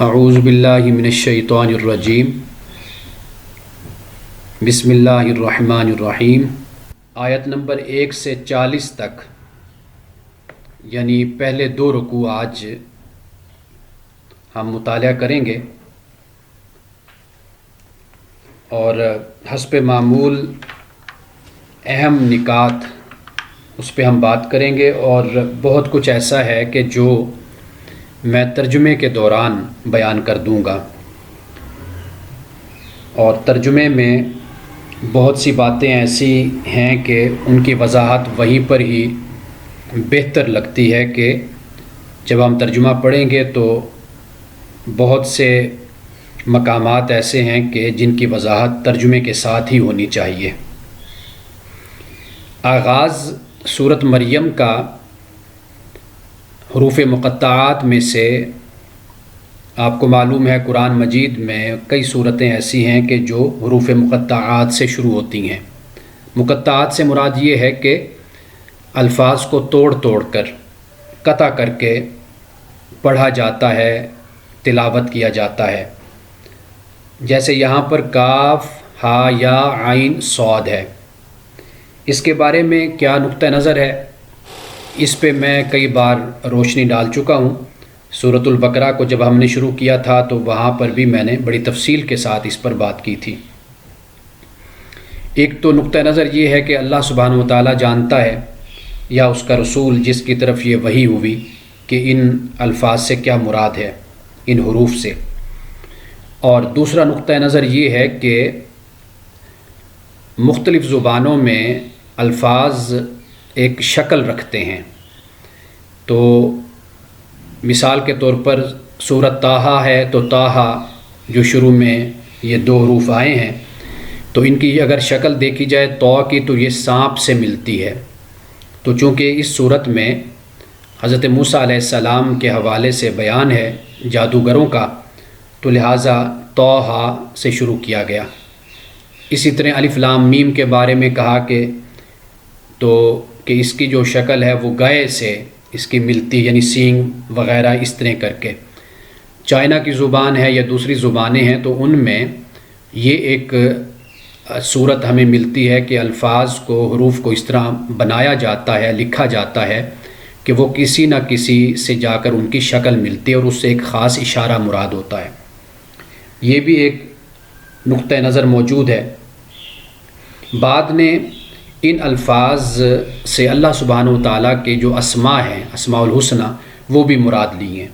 اعوذ باللہ من الشیطان الرجیم بسم اللہ الرحمن الرحیم۔ آیت نمبر 1 سے 40 تک یعنی پہلے 2 رکوع آج ہم مطالعہ کریں گے اور حسب معمول اہم نکات اس پہ ہم بات کریں گے، اور بہت کچھ ایسا ہے کہ جو میں ترجمے کے دوران بیان کر دوں گا، اور ترجمے میں بہت سی باتیں ایسی ہیں کہ ان کی وضاحت وہیں پر ہی بہتر لگتی ہے کہ جب ہم ترجمہ پڑھیں گے تو بہت سے مقامات ایسے ہیں کہ جن کی وضاحت ترجمے کے ساتھ ہی ہونی چاہیے۔ آغاز سورۃ مریم کا حروف مقطعات میں سے آپ کو معلوم ہے قرآن مجید میں کئی صورتیں ایسی ہیں کہ جو حروف مقطعات سے شروع ہوتی ہیں۔ مقطعات سے مراد یہ ہے کہ الفاظ کو توڑ توڑ کر، قطع کر کے پڑھا جاتا ہے، تلاوت کیا جاتا ہے۔ جیسے یہاں پر کاف، ہا، یا، عین، صاد ہے۔ اس کے بارے میں کیا نقطہ نظر ہے، اس پہ میں کئی بار روشنی ڈال چکا ہوں۔ سورۃ البقرہ کو جب ہم نے شروع کیا تھا تو وہاں پر بھی میں نے بڑی تفصیل کے ساتھ اس پر بات کی تھی۔ ایک تو نقطہ نظر یہ ہے کہ اللہ سبحانہ و تعالیٰ جانتا ہے، یا اس کا رسول جس کی طرف یہ وحی ہوئی، کہ ان الفاظ سے کیا مراد ہے، ان حروف سے۔ اور دوسرا نقطہ نظر یہ ہے کہ مختلف زبانوں میں الفاظ ایک شکل رکھتے ہیں۔ تو مثال کے طور پر سورۃ طٰہٰ ہے تو طٰہٰ جو شروع میں یہ 2 حروف آئے ہیں، تو ان کی اگر شکل دیکھی جائے طاء کی تو یہ سانپ سے ملتی ہے۔ تو چونکہ اس صورت میں حضرت موسیٰ علیہ السلام کے حوالے سے بیان ہے جادوگروں کا، تو لہٰذا طٰہٰ سے شروع کیا گیا۔ اسی طرح الف لام میم کے بارے میں کہا کہ اس کی جو شکل ہے وہ گائے سے اس کی ملتی، یعنی سینگ وغیرہ اس طرح کر کے۔ چائنا کی زبان ہے یا دوسری زبانیں ہیں تو ان میں یہ ایک صورت ہمیں ملتی ہے کہ الفاظ کو، حروف کو اس طرح بنایا جاتا ہے، لکھا جاتا ہے کہ وہ کسی نہ کسی سے جا کر ان کی شکل ملتی ہے اور اس سے ایک خاص اشارہ مراد ہوتا ہے۔ یہ بھی ایک نقطہ نظر موجود ہے۔ بعد میں ان الفاظ سے اللہ سبحانہ و تعالیٰ کے جو اسماء ہیں، اسماء الحسنی، وہ بھی مراد لی ہیں۔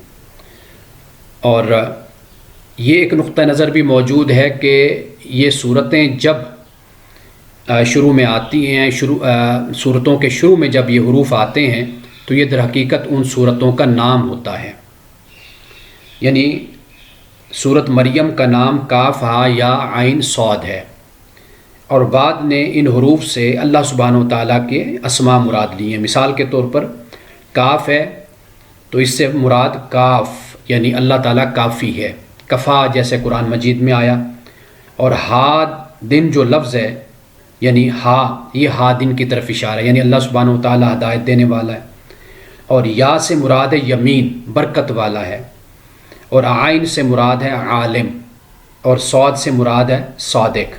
اور یہ ایک نقطہ نظر بھی موجود ہے کہ یہ صورتیں جب شروع میں آتی ہیں، صورتوں کے شروع میں جب یہ حروف آتے ہیں تو یہ در حقیقت ان صورتوں کا نام ہوتا ہے۔ یعنی سورۃ مریم کا نام کاف، ہا، یا، عین، صاد ہے، اور بعد نے ان حروف سے اللہ سبحانہ و تعالیٰ کے اسماء مراد لی ہیں۔ مثال کے طور پر کاف ہے تو اس سے مراد کاف یعنی اللہ تعالیٰ کافی ہے، کفا جیسے قرآن مجید میں آیا۔ اور ہا دن جو لفظ ہے، یعنی ہا، یہ ہا دن کی طرف اشارہ ہے، یعنی اللہ سبحانہ و تعالیٰ ہدایت دینے والا ہے۔ اور یا سے مراد ہے یمین، برکت والا ہے۔ اور عین سے مراد ہے عالم، اور صاد سے مراد ہے صادق۔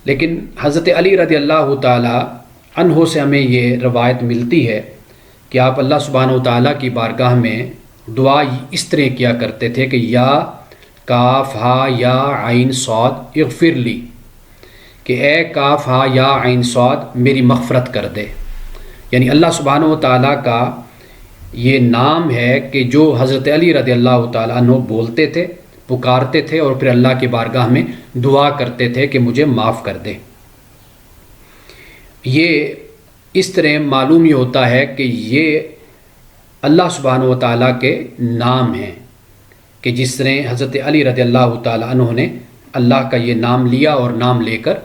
لیکن حضرت علی رضی اللہ تعالیٰ عنہ سے ہمیں یہ روایت ملتی ہے کہ آپ اللہ سبحانہ و تعالیٰ کی بارگاہ میں دعا اس طرح کیا کرتے تھے کہ یا کاف، ہا، یا، عین، صاد اغفر لی، کہ اے کاف، ہا، یا، عین، صاد میری مغفرت کر دے۔ یعنی اللہ سبحانہ و تعالیٰ کا یہ نام ہے کہ جو حضرت علی رضی اللہ تعالیٰ عنہ بولتے تھے، پکارتے تھے، اور پھر اللہ کی بارگاہ میں دعا کرتے تھے کہ مجھے معاف کر دے۔ یہ اس طرح معلوم یہ ہوتا ہے کہ یہ اللہ سبحانہ و تعالیٰ کے نام ہیں، کہ جس طرح حضرت علی رضی اللہ تعالیٰ عنہ نے اللہ کا یہ نام لیا اور نام لے کر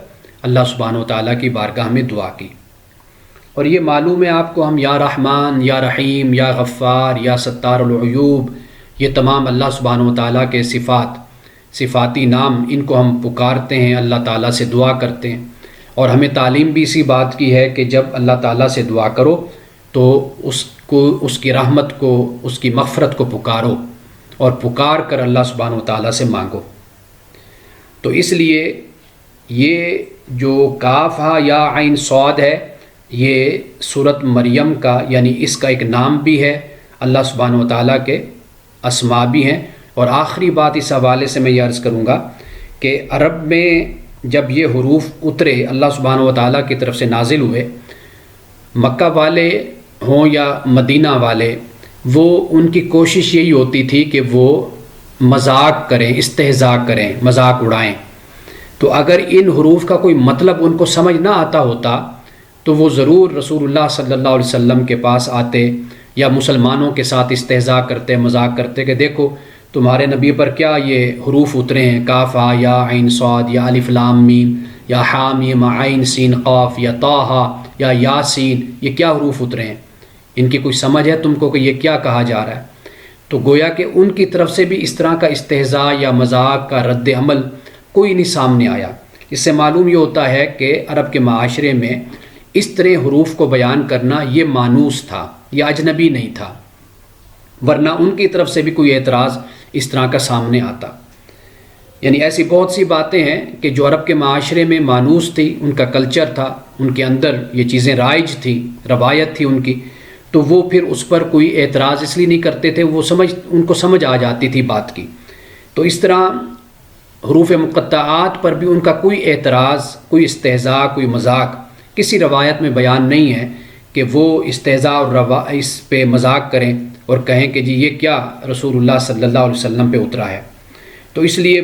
اللہ سبحانہ و تعالیٰ کی بارگاہ میں دعا کی۔ اور یہ معلوم ہے آپ کو، ہم یا رحمان، یا رحیم، یا غفار، یا ستار العیوب، یہ تمام اللہ سبحانہ و تعالیٰ کے صفاتی نام، ان کو ہم پکارتے ہیں، اللہ تعالیٰ سے دعا کرتے ہیں۔ اور ہمیں تعلیم بھی اسی بات کی ہے کہ جب اللہ تعالیٰ سے دعا کرو تو اس کی رحمت کو، اس کی مغفرت کو پکارو، اور پکار کر اللہ سبحانہ و تعالیٰ سے مانگو۔ تو اس لیے یہ جو کاف ہا یا عین صاد ہے، یہ سورۃ مریم کا یعنی اس کا ایک نام بھی ہے، اللہ سبحانہ و تعالیٰ کے اسماء بھی ہیں۔ اور آخری بات اس حوالے سے میں یہ عرض کروں گا کہ عرب میں جب یہ حروف اترے اللہ سبحانہ و تعالیٰ کی طرف سے نازل ہوئے، مکہ والے ہوں یا مدینہ والے، وہ ان کی کوشش یہی ہوتی تھی کہ وہ مذاق کریں، استہزاء کریں، مذاق اڑائیں۔ تو اگر ان حروف کا کوئی مطلب ان کو سمجھ نہ آتا ہوتا تو وہ ضرور رسول اللہ صلی اللہ علیہ وسلم کے پاس آتے یا مسلمانوں کے ساتھ استہزاء کرتے، مذاق کرتے کہ دیکھو تمہارے نبی پر کیا یہ حروف اترے ہیں، کاف ہا یا عین صاد یا الف لام میم یا حا میم عین سین قاف یا طٰ یا یاسین، یہ کیا حروف اترے ہیں، ان کی کوئی سمجھ ہے تم کو کہ یہ کیا کہا جا رہا ہے؟ تو گویا کہ ان کی طرف سے بھی اس طرح کا استہزاء یا مذاق کا رد عمل کوئی نہیں سامنے آیا۔ اس سے معلوم یہ ہوتا ہے کہ عرب کے معاشرے میں اس طرح حروف کو بیان کرنا یہ مانوس تھا، یہ اجنبی نہیں تھا، ورنہ ان کی طرف سے بھی کوئی اعتراض اس طرح کا سامنے آتا۔ یعنی ایسی بہت سی باتیں ہیں کہ جو عرب کے معاشرے میں مانوس تھی، ان کا کلچر تھا، ان کے اندر یہ چیزیں رائج تھیں، روایت تھی ان کی، تو وہ پھر اس پر کوئی اعتراض اس لیے نہیں کرتے تھے، وہ ان کو سمجھ آ جاتی تھی بات کی۔ تو اس طرح حروف مقطعات پر بھی ان کا کوئی اعتراض، کوئی استہزاء، کوئی مذاق کسی روایت میں بیان نہیں ہے کہ وہ استہزاء اور اس پہ مذاق کریں اور کہیں کہ جی یہ کیا رسول اللہ صلی اللہ علیہ وسلم پہ اترا ہے۔ تو اس لیے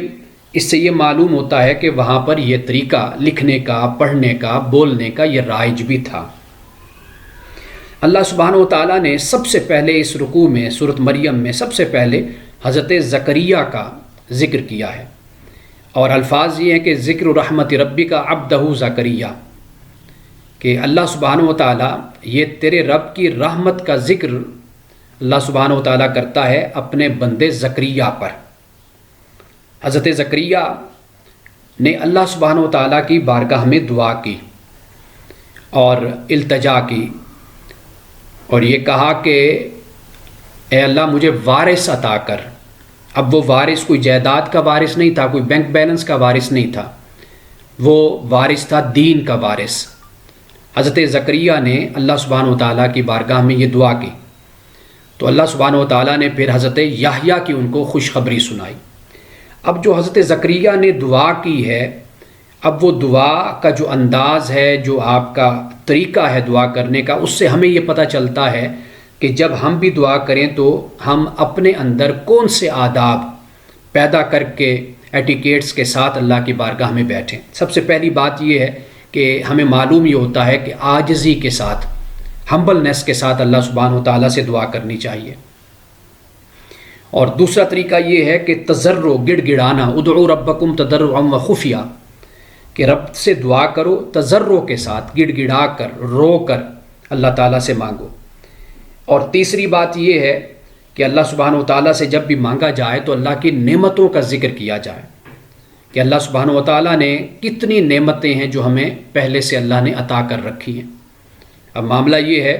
اس سے یہ معلوم ہوتا ہے کہ وہاں پر یہ طریقہ لکھنے کا، پڑھنے کا، بولنے کا یہ رائج بھی تھا۔ اللہ سبحانہ و تعالیٰ نے سب سے پہلے اس رکوع میں سورۃ مریم میں سب سے پہلے حضرت زکریا کا ذکر کیا ہے، اور الفاظ یہ ہیں کہ ذکر رحمت ربی کا عبدہ زکریا، کہ اللہ سبحانہ و تعالیٰ یہ تیرے رب کی رحمت کا ذکر اللہ سبحانہ و تعالیٰ کرتا ہے اپنے بندے زکریا پر۔ حضرت زکریا نے اللہ سبحانہ و تعالیٰ کی بارگاہ میں دعا کی اور التجا کی، اور یہ کہا کہ اے اللہ مجھے وارث عطا کر۔ اب وہ وارث کوئی جائیداد کا وارث نہیں تھا، کوئی بینک بیلنس کا وارث نہیں تھا، وہ وارث تھا دین کا وارث۔ حضرت زکریا نے اللہ سبحانہ و تعالیٰ کی بارگاہ میں یہ دعا کی، تو اللہ سبحانہ و تعالیٰ نے پھر حضرت یحییٰ کی ان کو خوشخبری سنائی۔ اب جو حضرت زکریا نے دعا کی ہے، اب وہ دعا کا جو انداز ہے، جو آپ کا طریقہ ہے دعا کرنے کا، اس سے ہمیں یہ پتہ چلتا ہے کہ جب ہم بھی دعا کریں تو ہم اپنے اندر کون سے آداب پیدا کر کے ایٹیکیٹس کے ساتھ اللہ کی بارگاہ میں بیٹھیں۔ سب سے پہلی بات یہ ہے کہ ہمیں معلوم یہ ہوتا ہے کہ عاجزی کے ساتھ، ہمبلنس کے ساتھ اللہ سبحانہ و تعالیٰ سے دعا کرنی چاہیے۔ اور دوسرا طریقہ یہ ہے کہ تضرع، گڑ گڑانا، ادعوا ربکم تضرعا وخفیا، کہ رب سے دعا کرو تضرع کے ساتھ، گڑ گڑا کر، رو کر اللہ تعالیٰ سے مانگو۔ اور تیسری بات یہ ہے کہ اللہ سبحانہ و تعالیٰ سے جب بھی مانگا جائے تو اللہ کی نعمتوں کا ذکر کیا جائے کہ اللہ سبحانہ و تعالیٰ نے کتنی نعمتیں ہیں جو ہمیں پہلے سے اللہ نے عطا کر رکھی ہیں۔ اب معاملہ یہ ہے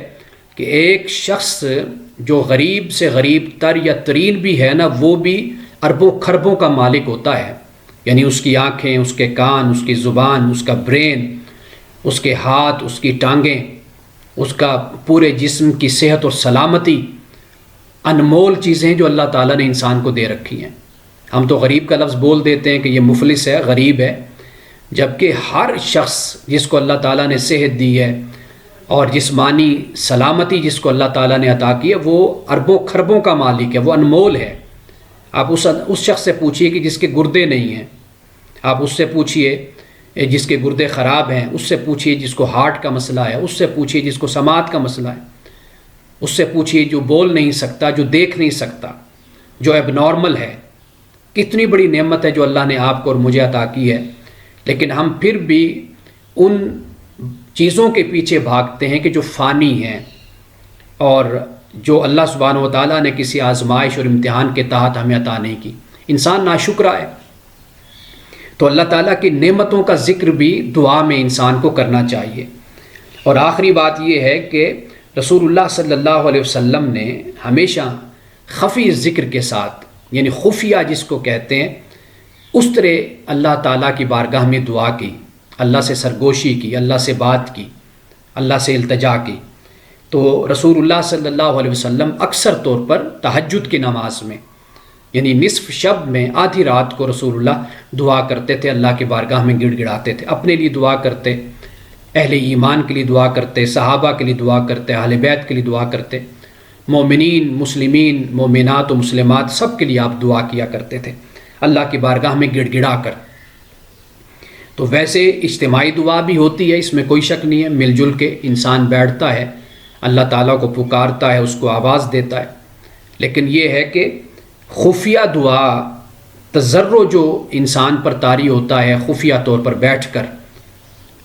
کہ ایک شخص جو غریب سے غریب تر یا ترین بھی ہے نا، وہ بھی اربوں کھربوں کا مالک ہوتا ہے، یعنی اس کی آنکھیں، اس کے کان، اس کی زبان، اس کا برین، اس کے ہاتھ، اس کی ٹانگیں، اس کا پورے جسم کی صحت اور سلامتی، انمول چیزیں جو اللہ تعالیٰ نے انسان کو دے رکھی ہیں۔ ہم تو غریب کا لفظ بول دیتے ہیں کہ یہ مفلس ہے، غریب ہے، جبکہ ہر شخص جس کو اللہ تعالیٰ نے صحت دی ہے اور جسمانی سلامتی جس کو اللہ تعالیٰ نے عطا کی ہے، وہ اربوں کھربوں کا مالک ہے، وہ انمول ہے۔ آپ اس شخص سے پوچھئے کہ جس کے گردے نہیں ہیں، آپ اس سے پوچھئے جس کے گردے خراب ہیں، اس سے پوچھئے جس کو ہارٹ کا مسئلہ ہے، اس سے پوچھئے جس کو سماعت کا مسئلہ ہے، اس سے پوچھئے جو بول نہیں سکتا، جو دیکھ نہیں سکتا، جو ایب نارمل ہے۔ کتنی بڑی نعمت ہے جو اللہ نے آپ کو اور مجھے عطا کی ہے، لیکن ہم پھر بھی ان چیزوں کے پیچھے بھاگتے ہیں کہ جو فانی ہیں اور جو اللہ سبحانہ و تعالیٰ نے کسی آزمائش اور امتحان کے تحت ہمیں عطا نہیں کی۔ انسان ناشکرا ہے، تو اللہ تعالیٰ کی نعمتوں کا ذکر بھی دعا میں انسان کو کرنا چاہیے۔ اور آخری بات یہ ہے کہ رسول اللہ صلی اللہ علیہ وسلم نے ہمیشہ خفی ذکر کے ساتھ یعنی خفیہ جس کو کہتے ہیں، اس طرح اللہ تعالیٰ کی بارگاہ میں دعا کی، اللہ سے سرگوشی کی، اللہ سے بات کی، اللہ سے التجا کی، تو رسول اللہ صلی اللہ علیہ وسلم اکثر طور پر تہجد کی نماز میں، یعنی نصف شب میں آدھی رات کو رسول اللہ دعا کرتے تھے، اللہ کی بارگاہ میں گڑ گڑاتے تھے، اپنے لیے دعا کرتے، اہل ایمان کے لیے دعا کرتے، صحابہ کے لیے دعا کرتے، اہل بیت کے لیے دعا کرتے، مومنین، مسلمین، مومنات و مسلمات سب کے لیے آپ دعا کیا کرتے تھے اللہ کی بارگاہ میں گڑ گڑا کر۔ تو ویسے اجتماعی دعا بھی ہوتی ہے، اس میں کوئی شک نہیں ہے، مل جل کے انسان بیٹھتا ہے، اللہ تعالیٰ کو پکارتا ہے، اس کو آواز دیتا ہے، لیکن یہ ہے کہ خفیہ دعا، تضرع جو انسان پر طاری ہوتا ہے خفیہ طور پر بیٹھ کر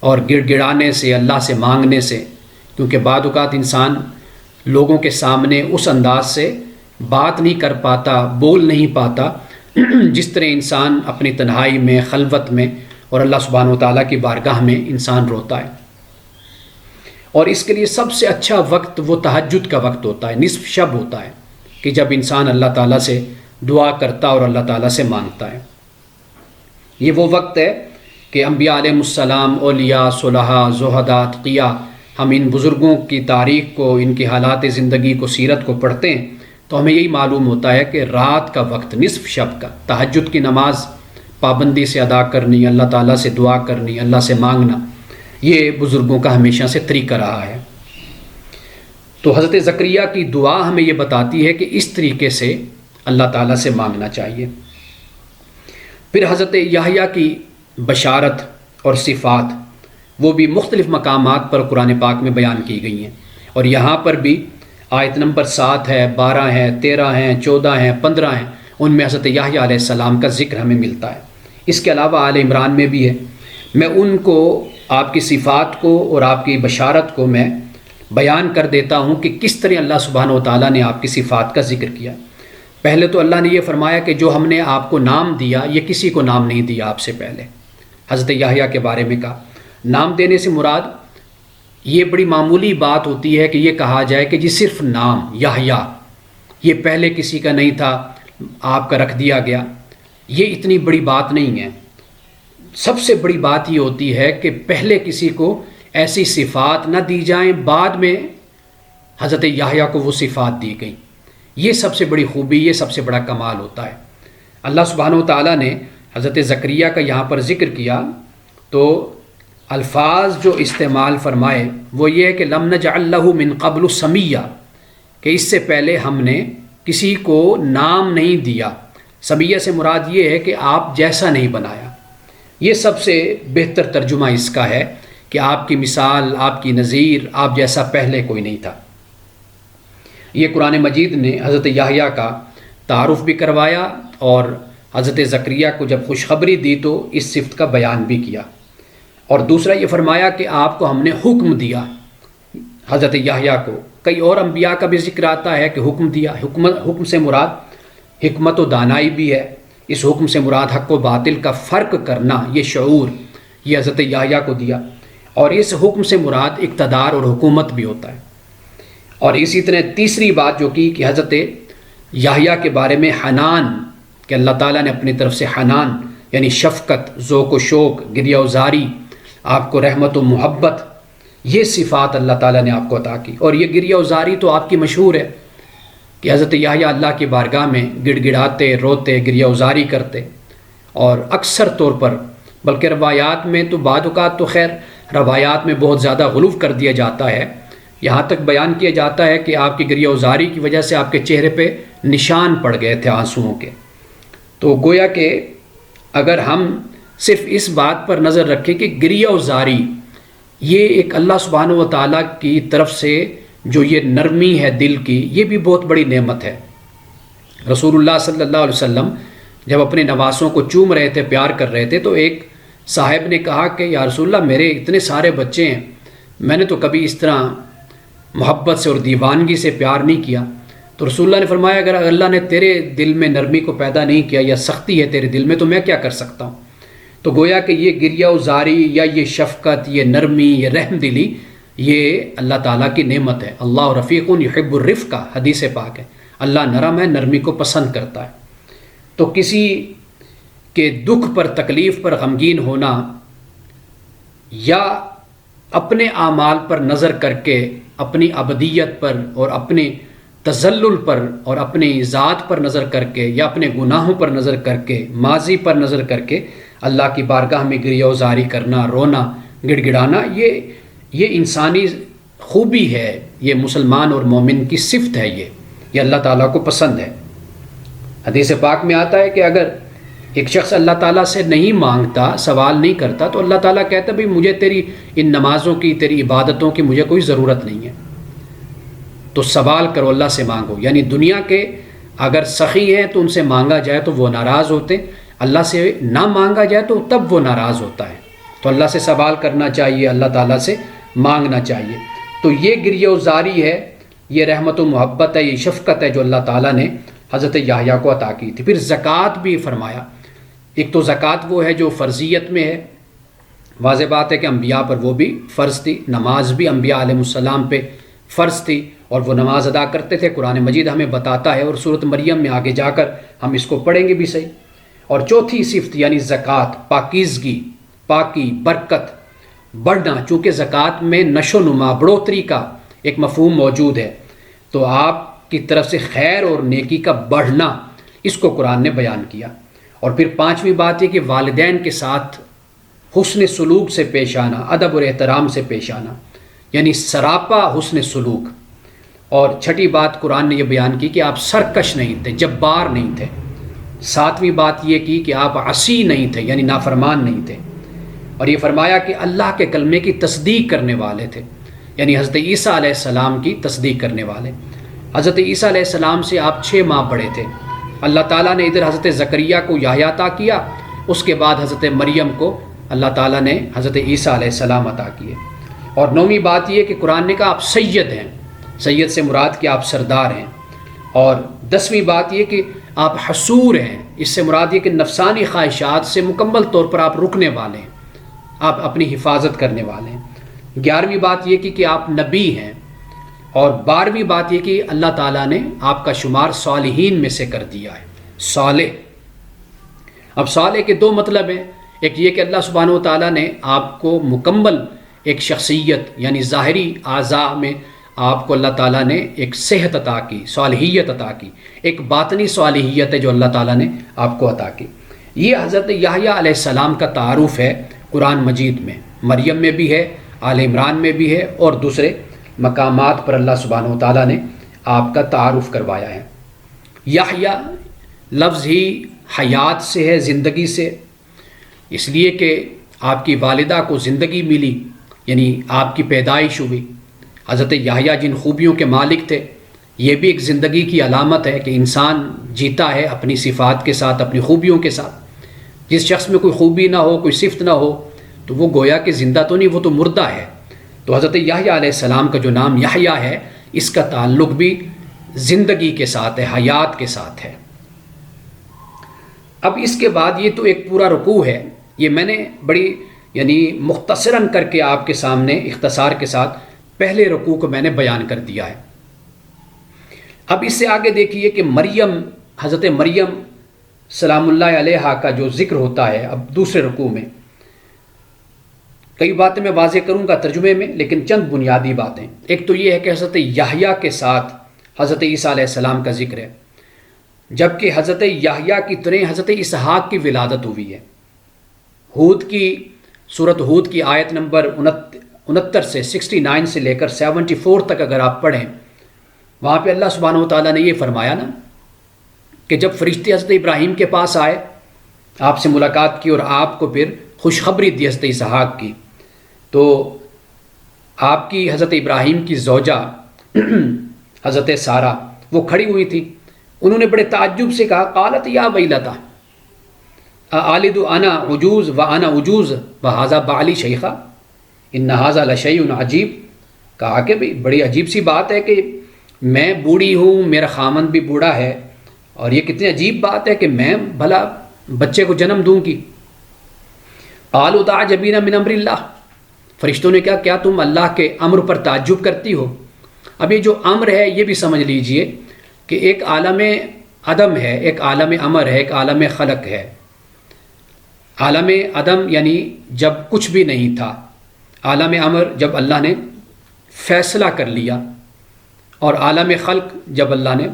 اور گڑ گڑانے سے، اللہ سے مانگنے سے، کیونکہ بعض اوقات انسان لوگوں کے سامنے اس انداز سے بات نہیں کر پاتا، بول نہیں پاتا جس طرح انسان اپنی تنہائی میں، خلوت میں اور اللہ سبحانہ و تعالیٰ کی بارگاہ میں انسان روتا ہے۔ اور اس کے لیے سب سے اچھا وقت وہ تہجد کا وقت ہوتا ہے، نصف شب ہوتا ہے، کہ جب انسان اللہ تعالیٰ سے دعا کرتا اور اللہ تعالیٰ سے مانگتا ہے۔ یہ وہ وقت ہے کہ انبیاء علیہ السلام، اولیاء، صلحاء، زہداء، اتقیاء، ہم ان بزرگوں کی تاریخ کو، ان کی حالات زندگی کو، سیرت کو پڑھتے ہیں تو ہمیں یہی معلوم ہوتا ہے کہ رات کا وقت، نصف شب کا، تہجد کی نماز پابندی سے ادا کرنی، اللہ تعالیٰ سے دعا کرنی، اللہ سے مانگنا، یہ بزرگوں کا ہمیشہ سے طریقہ رہا ہے۔ تو حضرت زکریہ کی دعا ہمیں یہ بتاتی ہے کہ اس طریقے سے اللہ تعالیٰ سے مانگنا چاہیے۔ پھر حضرت یحییٰ کی بشارت اور صفات وہ بھی مختلف مقامات پر قرآن پاک میں بیان کی گئی ہیں، اور یہاں پر بھی آیت نمبر 7 ہے، 12 ہے، 13 ہیں، 14 ہیں، 15 ہیں، ان میں حضرت یحییٰ علیہ السلام کا ذکر ہمیں ملتا ہے۔ اس کے علاوہ آل عمران میں بھی ہے۔ میں ان کو، آپ کی صفات کو اور آپ کی بشارت کو میں بیان کر دیتا ہوں کہ کس طرح اللہ سبحانہ و تعالیٰ نے آپ کی صفات کا ذکر کیا۔ پہلے تو اللہ نے یہ فرمایا کہ جو ہم نے آپ کو نام دیا، یہ کسی کو نام نہیں دیا آپ سے پہلے۔ حضرت یحییٰ کے بارے میں کہا، نام دینے سے مراد یہ بڑی معمولی بات ہوتی ہے کہ یہ کہا جائے کہ جی صرف نام یحییٰ، یہ پہلے کسی کا نہیں تھا، آپ کا رکھ دیا گیا، یہ اتنی بڑی بات نہیں ہے۔ سب سے بڑی بات یہ ہوتی ہے کہ پہلے کسی کو ایسی صفات نہ دی جائیں، بعد میں حضرت یحییٰ کو وہ صفات دی گئیں۔ یہ سب سے بڑی خوبی، یہ سب سے بڑا کمال ہوتا ہے۔ اللہ سبحانہ و تعالیٰ نے حضرت زکریہ کا یہاں پر ذکر کیا تو الفاظ جو استعمال فرمائے وہ یہ ہے کہ لم نجعل لہ من قبل سمیہ، کہ اس سے پہلے ہم نے کسی کو نام نہیں دیا۔ سمیہ سے مراد یہ ہے کہ آپ جیسا نہیں بنایا۔ یہ سب سے بہتر ترجمہ اس کا ہے کہ آپ کی مثال، آپ کی نظیر، آپ جیسا پہلے کوئی نہیں تھا۔ یہ قرآن مجید نے حضرت یحییٰ کا تعارف بھی کروایا، اور حضرت زکریہ کو جب خوشخبری دی تو اس صفت کا بیان بھی کیا۔ اور دوسرا یہ فرمایا کہ آپ کو ہم نے حکم دیا حضرت یحییٰ کو۔ کئی اور انبیاء کا بھی ذکر آتا ہے کہ حکم دیا۔ حکم سے مراد حکمت و دانائی بھی ہے، اس حکم سے مراد حق و باطل کا فرق کرنا، یہ شعور، یہ حضرت یحییٰ کو دیا، اور اس حکم سے مراد اقتدار اور حکومت بھی ہوتا ہے۔ اور اسی طرح تیسری بات جو کی کہ حضرت یحییٰ کے بارے میں حنان، کہ اللہ تعالیٰ نے اپنی طرف سے حنان یعنی شفقت، ذوق و شوق، گریہ و زاری، آپ کو رحمت و محبت، یہ صفات اللہ تعالیٰ نے آپ کو عطا کی۔ اور یہ گریہ و زاری تو آپ کی مشہور ہے کہ حضرت یحییٰ اللہ کی بارگاہ میں گڑ گڑاتے، روتے، گریہ و زاری کرتے، اور اکثر طور پر، بلکہ روایات میں تو بعض اوقات تو خیر روایات میں بہت زیادہ غلو کر دیا جاتا ہے، یہاں تک بیان کیا جاتا ہے کہ آپ کی گریہ و زاری کی وجہ سے آپ کے چہرے پہ نشان پڑ گئے تھے آنسوؤں کے۔ تو گویا کہ اگر ہم صرف اس بات پر نظر رکھیں کہ گریہ و زاری یہ ایک اللہ سبحانہ و تعالیٰ کی طرف سے جو یہ نرمی ہے دل کی، یہ بھی بہت بڑی نعمت ہے۔ رسول اللہ صلی اللہ علیہ وسلم جب اپنے نواسوں کو چوم رہے تھے، پیار کر رہے تھے، تو ایک صاحب نے کہا کہ یا رسول اللہ، میرے اتنے سارے بچے ہیں، میں نے تو کبھی اس طرح محبت سے اور دیوانگی سے پیار نہیں کیا۔ تو رسول اللہ نے فرمایا اگر اللہ نے تیرے دل میں نرمی کو پیدا نہیں کیا یا سختی ہے تیرے دل میں تو میں کیا کر سکتا ہوں۔ تو گویا کہ یہ گریہ و زاری یا یہ شفقت، یہ نرمی، یہ رحم دلی، یہ اللہ تعالیٰ کی نعمت ہے۔ اللہ رفیق یحب الرفق، حدیث پاک ہے، اللہ نرم ہے، نرمی کو پسند کرتا ہے۔ تو کسی کے دکھ پر تکلیف پر غمگین ہونا یا اپنے اعمال پر نظر کر کے اپنی ابدیت پر اور اپنے تذلل پر اور اپنی ذات پر نظر کر کے یا اپنے گناہوں پر نظر کر کے ماضی پر نظر کر کے اللہ کی بارگاہ میں گریہ و زاری کرنا، رونا، گڑ گڑانا، یہ انسانی خوبی ہے، یہ مسلمان اور مومن کی صفت ہے، یہ اللہ تعالیٰ کو پسند ہے۔ حدیث پاک میں آتا ہے کہ اگر ایک شخص اللہ تعالیٰ سے نہیں مانگتا، سوال نہیں کرتا، تو اللہ تعالیٰ کہتا بھی مجھے تیری ان نمازوں کی، تیری عبادتوں کی مجھے کوئی ضرورت نہیں ہے، تو سوال کرو، اللہ سے مانگو۔ یعنی دنیا کے اگر سخی ہیں تو ان سے مانگا جائے تو وہ ناراض ہوتے، اللہ سے نہ مانگا جائے تو تب وہ ناراض ہوتا ہے۔ تو اللہ سے سوال کرنا چاہیے، اللہ تعالیٰ سے مانگنا چاہیے۔ تو یہ گریہ و زاری ہے، یہ رحمت و محبت ہے، یہ شفقت ہے جو اللہ تعالیٰ نے حضرت یحییٰ کو عطا کی تھی۔ پھر زکوٰۃ بھی فرمایا۔ ایک تو زکوٰۃ وہ ہے جو فرضیت میں ہے، واضح بات ہے کہ انبیاء پر وہ بھی فرض تھی، نماز بھی انبیاء علیہ السلام پہ فرض تھی اور وہ نماز ادا کرتے تھے، قرآن مجید ہمیں بتاتا ہے، اور سورۃ مریم میں آگے جا کر ہم اس کو پڑھیں گے بھی صحیح۔ اور چوتھی صفت یعنی زکوٰۃ، پاکیزگی، پاکی، برکت، بڑھنا، چونکہ زکوٰۃ میں نشو و نما، بڑھوتری کا ایک مفہوم موجود ہے، تو آپ کی طرف سے خیر اور نیکی کا بڑھنا، اس کو قرآن نے بیان کیا۔ اور پھر پانچویں بات یہ کہ والدین کے ساتھ حسن سلوک سے پیش آنا، ادب اور احترام سے پیش آنا، یعنی سراپا حسن سلوک۔ اور چھٹی بات قرآن نے یہ بیان کی کہ آپ سرکش نہیں تھے، جبار نہیں تھے۔ ساتویں بات یہ کی کہ آپ عصی نہیں تھے، یعنی نافرمان نہیں تھے۔ اور یہ فرمایا کہ اللہ کے کلمے کی تصدیق کرنے والے تھے، یعنی حضرت عیسیٰ علیہ السلام کی تصدیق کرنے والے۔ حضرت عیسیٰ علیہ السلام سے آپ 6 ماہ بڑے تھے۔ اللہ تعالیٰ نے ادھر حضرت زکریا کو یحییٰ عطا کیا، اس کے بعد حضرت مریم کو اللہ تعالیٰ نے حضرت عیسیٰ علیہ السلام عطا کیے۔ اور 9ویں بات یہ کہ قرآن نے کہا آپ سید ہیں، سید سے مراد کہ آپ سردار ہیں۔ اور 10ویں بات یہ کہ آپ حصور ہیں، اس سے مراد یہ کہ نفسانی خواہشات سے مکمل طور پر آپ رکنے والے ہیں، آپ اپنی حفاظت کرنے والے ہیں۔ 11ویں بات یہ کہ آپ نبی ہیں۔ اور 12ویں بات یہ کہ اللہ تعالیٰ نے آپ کا شمار صالحین میں سے کر دیا ہے، صالح۔ اب صالح کے 2 مطلب ہیں، ایک یہ کہ اللہ سبحانہ و تعالیٰ نے آپ کو مکمل ایک شخصیت یعنی ظاہری اعضاء میں آپ کو اللہ تعالیٰ نے ایک صحت عطا کی، صالحیت عطا کی، ایک باطنی صالحیت ہے جو اللہ تعالیٰ نے آپ کو عطا کی۔ یہ حضرت یحییٰ علیہ السلام کا تعارف ہے قرآن مجید میں، مریم میں بھی ہے، آل عمران میں بھی ہے، اور دوسرے مقامات پر اللہ سبحانہ و تعالیٰ نے آپ کا تعارف کروایا ہے۔ یحییٰ لفظ ہی حیات سے ہے، زندگی سے، اس لیے کہ آپ کی والدہ کو زندگی ملی، یعنی آپ کی پیدائش ہوئی۔ حضرت یحییٰ جن خوبیوں کے مالک تھے، یہ بھی ایک زندگی کی علامت ہے کہ انسان جیتا ہے اپنی صفات کے ساتھ، اپنی خوبیوں کے ساتھ۔ جس شخص میں کوئی خوبی نہ ہو، کوئی صفت نہ ہو، تو وہ گویا کہ زندہ تو نہیں، وہ تو مردہ ہے۔ تو حضرت یحییٰ علیہ السلام کا جو نام یحییٰ ہے، اس کا تعلق بھی زندگی کے ساتھ ہے، حیات کے ساتھ ہے۔ اب اس کے بعد یہ تو ایک پورا رکوع ہے، یہ میں نے بڑی یعنی مختصراً کر کے آپ کے سامنے اختصار کے ساتھ پہلے رکوع کو میں نے بیان کر دیا ہے۔ اب اس سے آگے دیکھیے کہ مریم، حضرت مریم سلام اللہ علیہا کا جو ذکر ہوتا ہے اب دوسرے رکوع میں، کئی باتیں میں واضح کروں گا ترجمے میں، لیکن چند بنیادی باتیں۔ ایک تو یہ ہے کہ حضرت یحییٰ کے ساتھ حضرت عیسیٰ علیہ السلام کا ذکر ہے، جبکہ حضرت یحییٰ کی طرح حضرت اسحاق کی ولادت ہوئی ہے۔ ہود کی سورۃ ہود کی آیت نمبر 69 سے 69 سے لے کر 74 تک اگر آپ پڑھیں، وہاں پہ اللہ سبحانہ و تعالیٰ نے یہ فرمایا نا کہ جب فرشتے حضرت ابراہیم کے پاس آئے، آپ سے ملاقات کی اور آپ کو پھر خوشخبری دی حضرت اسحاق کی، تو آپ کی حضرت ابراہیم کی زوجہ حضرت سارہ وہ کھڑی ہوئی تھی، انہوں نے بڑے تعجب سے کہا، قالت یا ویلتا آلد انا عجوز و انا عجوز و ھذا بعلی شیخا ان ھذا لشیء عجیب۔ کہا کہ بھئی بڑی عجیب سی بات ہے کہ میں بوڑھی ہوں، میرا خامند بھی بوڑھا ہے، اور یہ کتنی عجیب بات ہے کہ میں بھلا بچے کو جنم دوں گی۔ قالوا تعجبین من امر اللہ، فرشتوں نے کہا کیا تم اللہ کے امر پر تعجب کرتی ہو؟ اب یہ جو امر ہے یہ بھی سمجھ لیجئے کہ ایک عالم عدم ہے، ایک عالم امر ہے، ایک عالم خلق ہے۔ عالم عدم یعنی جب کچھ بھی نہیں تھا، عالم امر جب اللہ نے فیصلہ کر لیا، اور عالم خلق جب اللہ نے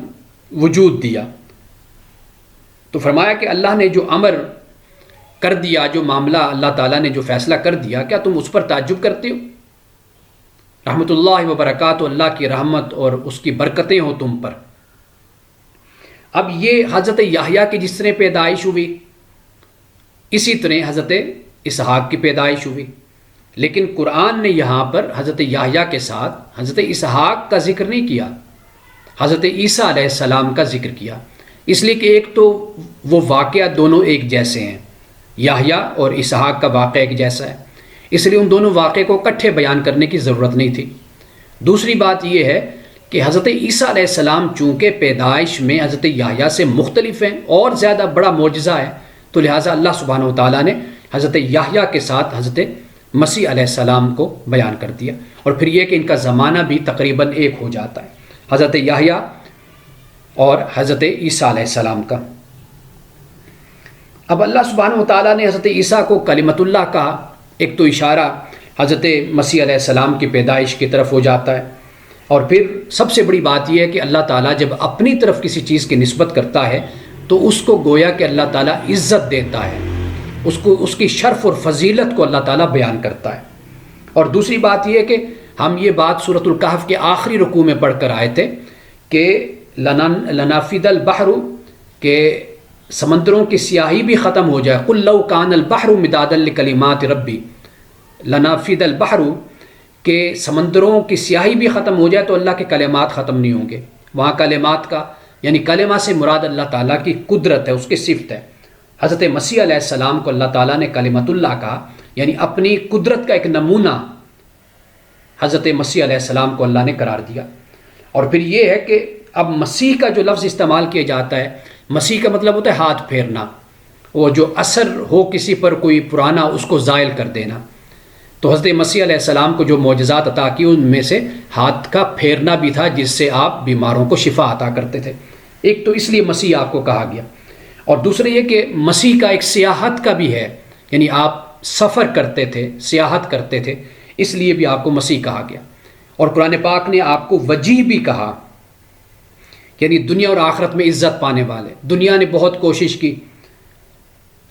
وجود دیا۔ تو فرمایا کہ اللہ نے جو امر کر دیا، جو معاملہ اللہ تعالیٰ نے جو فیصلہ کر دیا، کیا تم اس پر تعجب کرتے ہو؟ رحمت اللہ وبرکاتہ، اللہ کی رحمت اور اس کی برکتیں ہوں تم پر۔ اب یہ حضرت یحییٰ کی جس طرح پیدائش ہوئی، اسی طرح حضرت اسحاق کی پیدائش ہوئی، لیکن قرآن نے یہاں پر حضرت یحییٰ کے ساتھ حضرت اسحاق کا ذکر نہیں کیا، حضرت عیسیٰ علیہ السلام کا ذکر کیا، اس لیے کہ ایک تو وہ واقعہ دونوں ایک جیسے ہیں، یحییٰ اور اسحاق کا واقعہ ایک جیسا ہے، اس لیے ان دونوں واقعے کو اکٹھے بیان کرنے کی ضرورت نہیں تھی۔ دوسری بات یہ ہے کہ حضرت عیسیٰ علیہ السلام چونکہ پیدائش میں حضرت یحییٰ سے مختلف ہیں اور زیادہ بڑا معجزہ ہے، تو لہٰذا اللہ سبحانہ و تعالیٰ نے حضرت یحییٰ کے ساتھ حضرت مسیح علیہ السلام کو بیان کر دیا، اور پھر یہ کہ ان کا زمانہ بھی تقریباً ایک ہو جاتا ہے، حضرت یحییٰ اور حضرت عیسیٰ علیہ السلام کا۔ اب اللہ سبحانہ و تعالیٰ نے حضرت عیسیٰ کو کلمۃ اللہ کہا، ایک تو اشارہ حضرت مسیح علیہ السلام کی پیدائش کی طرف ہو جاتا ہے، اور پھر سب سے بڑی بات یہ ہے کہ اللہ تعالیٰ جب اپنی طرف کسی چیز کی نسبت کرتا ہے تو اس کو گویا کہ اللہ تعالیٰ عزت دیتا ہے، اس کی شرف اور فضیلت کو اللہ تعالیٰ بیان کرتا ہے۔ اور دوسری بات یہ ہے کہ ہم یہ بات سورۃ الکہف کے آخری رکوع میں پڑھ کر آئے تھے کہ لنفد البحر، کہ سمندروں کی سیاہی بھی ختم ہو جائے، قل لو کان البحر مدادا لکلمات ربی، لنفد البحر، کہ سمندروں کی سیاہی بھی ختم ہو جائے تو اللہ کے کلمات ختم نہیں ہوں گے۔ وہاں کلمات کا یعنی کلمہ سے مراد اللہ تعالیٰ کی قدرت ہے، اس کی صفت ہے۔ حضرت مسیح علیہ السلام کو اللہ تعالیٰ نے کلمۃ اللہ کہا، یعنی اپنی قدرت کا ایک نمونہ حضرت مسیح علیہ السلام کو اللہ نے قرار دیا۔ اور پھر یہ ہے کہ اب مسیح کا جو لفظ استعمال کیا جاتا ہے، مسیح کا مطلب ہوتا ہے ہاتھ پھیرنا، وہ جو اثر ہو کسی پر کوئی پرانا اس کو زائل کر دینا۔ تو حضرت مسیح علیہ السلام کو جو معجزات عطا کی ان میں سے ہاتھ کا پھیرنا بھی تھا، جس سے آپ بیماروں کو شفا عطا کرتے تھے۔ ایک تو اس لیے مسیح آپ کو کہا گیا، اور دوسرے یہ کہ مسیح کا ایک سیاحت کا بھی ہے، یعنی آپ سفر کرتے تھے، سیاحت کرتے تھے، اس لیے بھی آپ کو مسیح کہا گیا۔ اور قرآن پاک نے آپ کو وجیح بھی کہا، یعنی دنیا اور آخرت میں عزت پانے والے۔ دنیا نے بہت کوشش کی،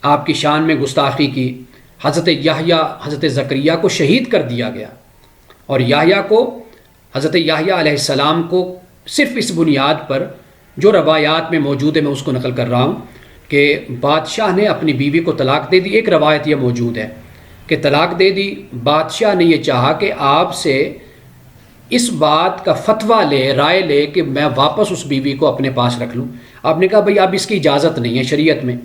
آپ کی شان میں گستاخی کی، حضرت یحییٰ حضرت زکریا کو شہید کر دیا گیا، اور حضرت یحییٰ علیہ السلام کو صرف اس بنیاد پر جو روایات میں موجود ہے، میں اس کو نقل کر رہا ہوں، کہ بادشاہ نے اپنی بیوی کو طلاق دے دی۔ ایک روایت یہ موجود ہے کہ طلاق دے دی، بادشاہ نے یہ چاہا کہ آپ سے اس بات کا فتویٰ لے، رائے لے کہ میں واپس اس بیوی کو اپنے پاس رکھ لوں۔ آپ نے کہا بھئی اب اس کی اجازت نہیں ہے شریعت میں،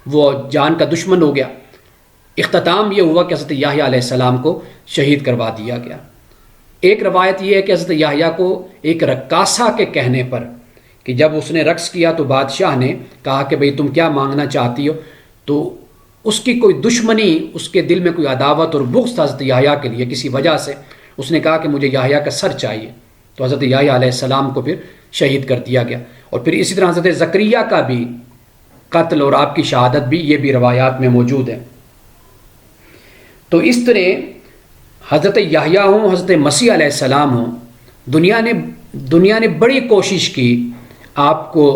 وہ جان کا دشمن ہو گیا۔ اختتام یہ ہوا کہ حضرت یحییٰ علیہ السلام کو شہید کروا دیا گیا۔ ایک روایت یہ ہے کہ حضرت یحییٰ کو ایک رقاصہ کے کہنے پر، کہ جب اس نے رقص کیا تو بادشاہ نے کہا کہ بھئی تم کیا مانگنا چاہتی ہو، تو اس کی کوئی دشمنی، اس کے دل میں کوئی عداوت اور بغض تھا حضرت یحییٰ کے لیے کسی وجہ سے، اس نے کہا کہ مجھے یحییٰ کا سر چاہیے، تو حضرت یحییٰ علیہ السلام کو پھر شہید کر دیا گیا۔ اور پھر اسی طرح حضرت زکریا کا بھی قتل اور آپ کی شہادت بھی، یہ بھی روایات میں موجود ہے۔ تو اس طرح حضرت یحییٰ ہوں، حضرت مسیح علیہ السلام ہوں، دنیا نے بڑی کوشش کی آپ کو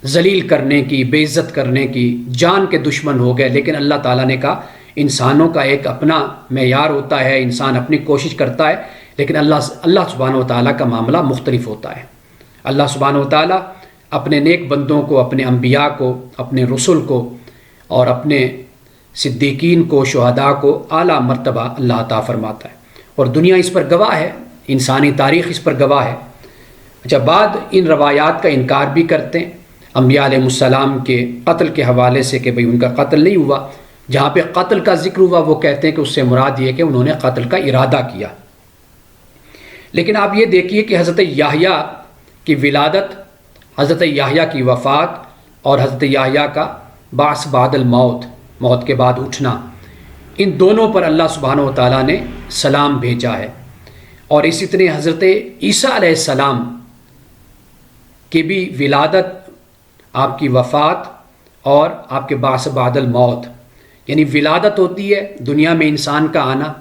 ذلیل کرنے کی، بے عزت کرنے کی، جان کے دشمن ہو گئے، لیکن اللہ تعالیٰ نے کہا انسانوں کا ایک اپنا معیار ہوتا ہے، انسان اپنی کوشش کرتا ہے، لیکن اللہ سبحانہ و تعالیٰ کا معاملہ مختلف ہوتا ہے۔ اللہ سبحانہ و تعالیٰ اپنے نیک بندوں کو، اپنے انبیاء کو، اپنے رسل کو اور اپنے صدیقین کو، شہداء کو اعلیٰ مرتبہ اللہ عطا فرماتا ہے، اور دنیا اس پر گواہ ہے، انسانی تاریخ اس پر گواہ ہے۔ اچھا، بعد ان روایات کا انکار بھی کرتے ہیں انبیاء علیہ السلام کے قتل کے حوالے سے کہ بھئی ان کا قتل نہیں ہوا۔ جہاں پہ قتل کا ذکر ہوا وہ کہتے ہیں کہ اس سے مراد یہ کہ انہوں نے قتل کا ارادہ کیا۔ لیکن آپ یہ دیکھیے کہ حضرت یحییٰ کی ولادت، حضرت یحییٰ کی وفات اور حضرت یحییٰ کا بعث بعد الموت، موت کے بعد اٹھنا، ان دونوں پر اللہ سبحانہ و تعالیٰ نے سلام بھیجا ہے۔ اور اسی طرح حضرت عیسیٰ علیہ السلام کی بھی ولادت آپ کی وفات اور آپ کے بعث بعد الموت، یعنی ولادت ہوتی ہے دنیا میں انسان کا آنا،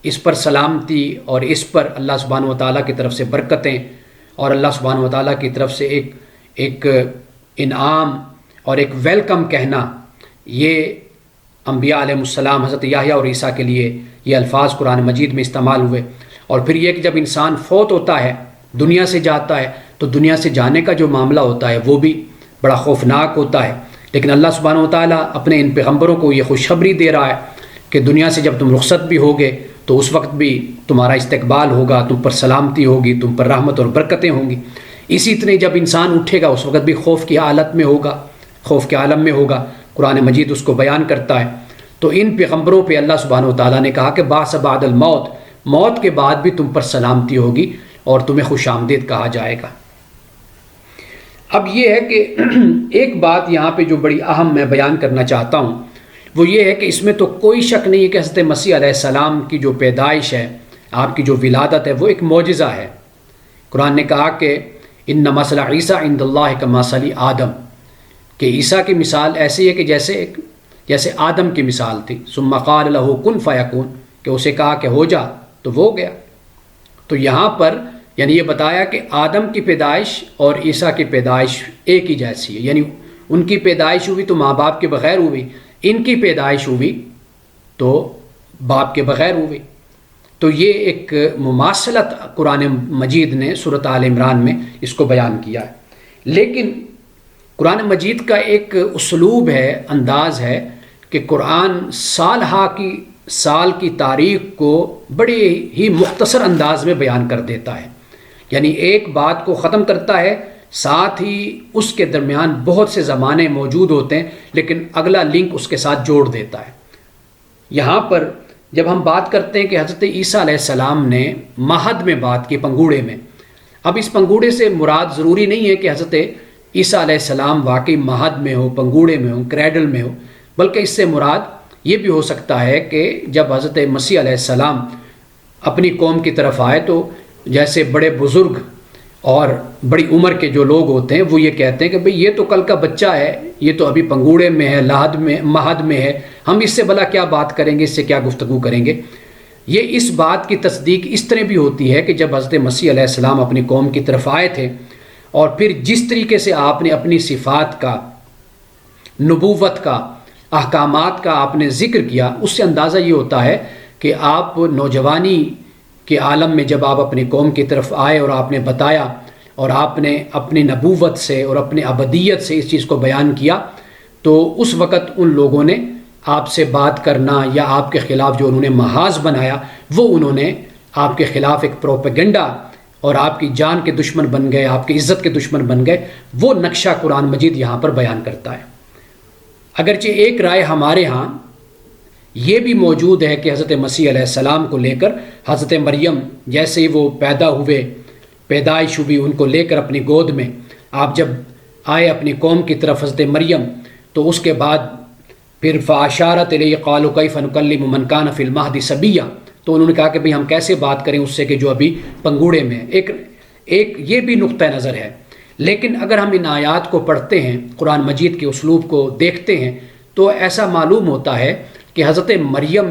اس پر سلامتی اور اس پر اللہ سبحانہ و تعالیٰ کی طرف سے برکتیں اور اللہ سبحانہ و تعالیٰ کی طرف سے ایک انعام اور ایک ویلکم کہنا، یہ انبیاء علیہ السلام حضرت یحییٰ اور عیسیٰ کے لیے یہ الفاظ قرآن مجید میں استعمال ہوئے۔ اور پھر یہ کہ جب انسان فوت ہوتا ہے، دنیا سے جاتا ہے، تو دنیا سے جانے کا جو معاملہ ہوتا ہے وہ بھی بڑا خوفناک ہوتا ہے، لیکن اللہ سبحانہ و تعالیٰ اپنے ان پیغمبروں کو یہ خوشخبری دے رہا ہے کہ دنیا سے جب تم رخصت بھی ہوگے تو اس وقت بھی تمہارا استقبال ہوگا، تم پر سلامتی ہوگی، تم پر رحمت اور برکتیں ہوں گی۔ اسی طرح جب انسان اٹھے گا اس وقت بھی خوف کی حالت میں ہوگا، خوف کے عالم میں ہوگا، قرآن مجید اس کو بیان کرتا ہے۔ تو ان پیغمبروں پہ اللہ سبحانہ و تعالیٰ نے کہا کہ بعث بعد الموت، موت کے بعد بھی تم پر سلامتی ہوگی اور تمہیں خوش آمدید کہا جائے گا۔ اب یہ ہے کہ ایک بات یہاں پہ جو بڑی اہم میں بیان کرنا چاہتا ہوں وہ یہ ہے کہ اس میں تو کوئی شک نہیں ہے کہ حضرت مسیح علیہ السلام کی جو پیدائش ہے، آپ کی جو ولادت ہے، وہ ایک معجزہ ہے۔ قرآن نے کہا کہ ان مثل عیسیٰ عند اللہ کمثل آدم، کہ عیسیٰ کی مثال ایسی ہے کہ جیسے آدم کی مثال تھی، ثم قال له کن فیکون، کہ اسے کہا کہ ہو جا تو وہ ہو گیا۔ تو یہاں پر یعنی یہ بتایا کہ آدم کی پیدائش اور عیسیٰ کی پیدائش ایک ہی جیسی ہے، یعنی ان کی پیدائش ہوئی تو ماں باپ کے بغیر ہوئی، ان کی پیدائش ہوئی تو باپ کے بغیر ہوئی۔ تو یہ ایک مماثلت قرآن مجید نے سورۃ آل عمران میں اس کو بیان کیا ہے۔ لیکن قرآن مجید کا ایک اسلوب ہے، انداز ہے کہ قرآن سال کی تاریخ کو بڑے ہی مختصر انداز میں بیان کر دیتا ہے، یعنی ایک بات کو ختم کرتا ہے، ساتھ ہی اس کے درمیان بہت سے زمانے موجود ہوتے ہیں لیکن اگلا لنک اس کے ساتھ جوڑ دیتا ہے۔ یہاں پر جب ہم بات کرتے ہیں کہ حضرت عیسیٰ علیہ السلام نے مہد میں بات کی، پنگوڑے میں، اب اس پنگوڑے سے مراد ضروری نہیں ہے کہ حضرت عیسیٰ علیہ السلام واقعی مہد میں ہو، پنگوڑے میں ہو، کریڈل میں ہو، بلکہ اس سے مراد یہ بھی ہو سکتا ہے کہ جب حضرت مسیح علیہ السلام اپنی قوم کی طرف آئے تو جیسے بڑے بزرگ اور بڑی عمر کے جو لوگ ہوتے ہیں وہ یہ کہتے ہیں کہ بھئی یہ تو کل کا بچہ ہے، یہ تو ابھی پنگوڑے میں ہے، مہد میں ہے، ہم اس سے بھلا کیا بات کریں گے، اس سے کیا گفتگو کریں گے۔ یہ اس بات کی تصدیق اس طرح بھی ہوتی ہے کہ جب حضرت مسیح علیہ السلام اپنی قوم کی طرف آئے تھے اور پھر جس طریقے سے آپ نے اپنی صفات کا، نبوت کا، احکامات کا آپ نے ذکر کیا، اس سے اندازہ یہ ہوتا ہے کہ آپ نوجوانی کے عالم میں جب آپ اپنی قوم کی طرف آئے اور آپ نے بتایا اور آپ نے اپنی نبوت سے اور اپنے ابدیت سے اس چیز کو بیان کیا، تو اس وقت ان لوگوں نے آپ سے بات کرنا یا آپ کے خلاف جو انہوں نے محاذ بنایا وہ انہوں نے آپ کے خلاف ایک پروپیگنڈا اور آپ کی جان کے دشمن بن گئے، آپ کی عزت کے دشمن بن گئے۔ وہ نقشہ قرآن مجید یہاں پر بیان کرتا ہے۔ اگرچہ ایک رائے ہمارے ہاں یہ بھی موجود ہے کہ حضرت مسیح علیہ السلام کو لے کر حضرت مریم جیسے ہی وہ پیدا ہوئے، پیدائش ہوئی، ان کو لے کر اپنی گود میں آپ جب آئے اپنی قوم کی طرف حضرت مریم، تو اس کے بعد پھر فاشارت الیہ قالوا کیف نکلم من کان فی المہد صبیا، تو انہوں نے کہا کہ بھئی ہم کیسے بات کریں اس سے کہ جو ابھی پنگوڑے میں ہے۔ ایک یہ بھی نقطہ نظر ہے۔ لیکن اگر ہم ان آیات کو پڑھتے ہیں، قرآن مجید کے اسلوب کو دیکھتے ہیں، تو ایسا معلوم ہوتا ہے کہ حضرت مریم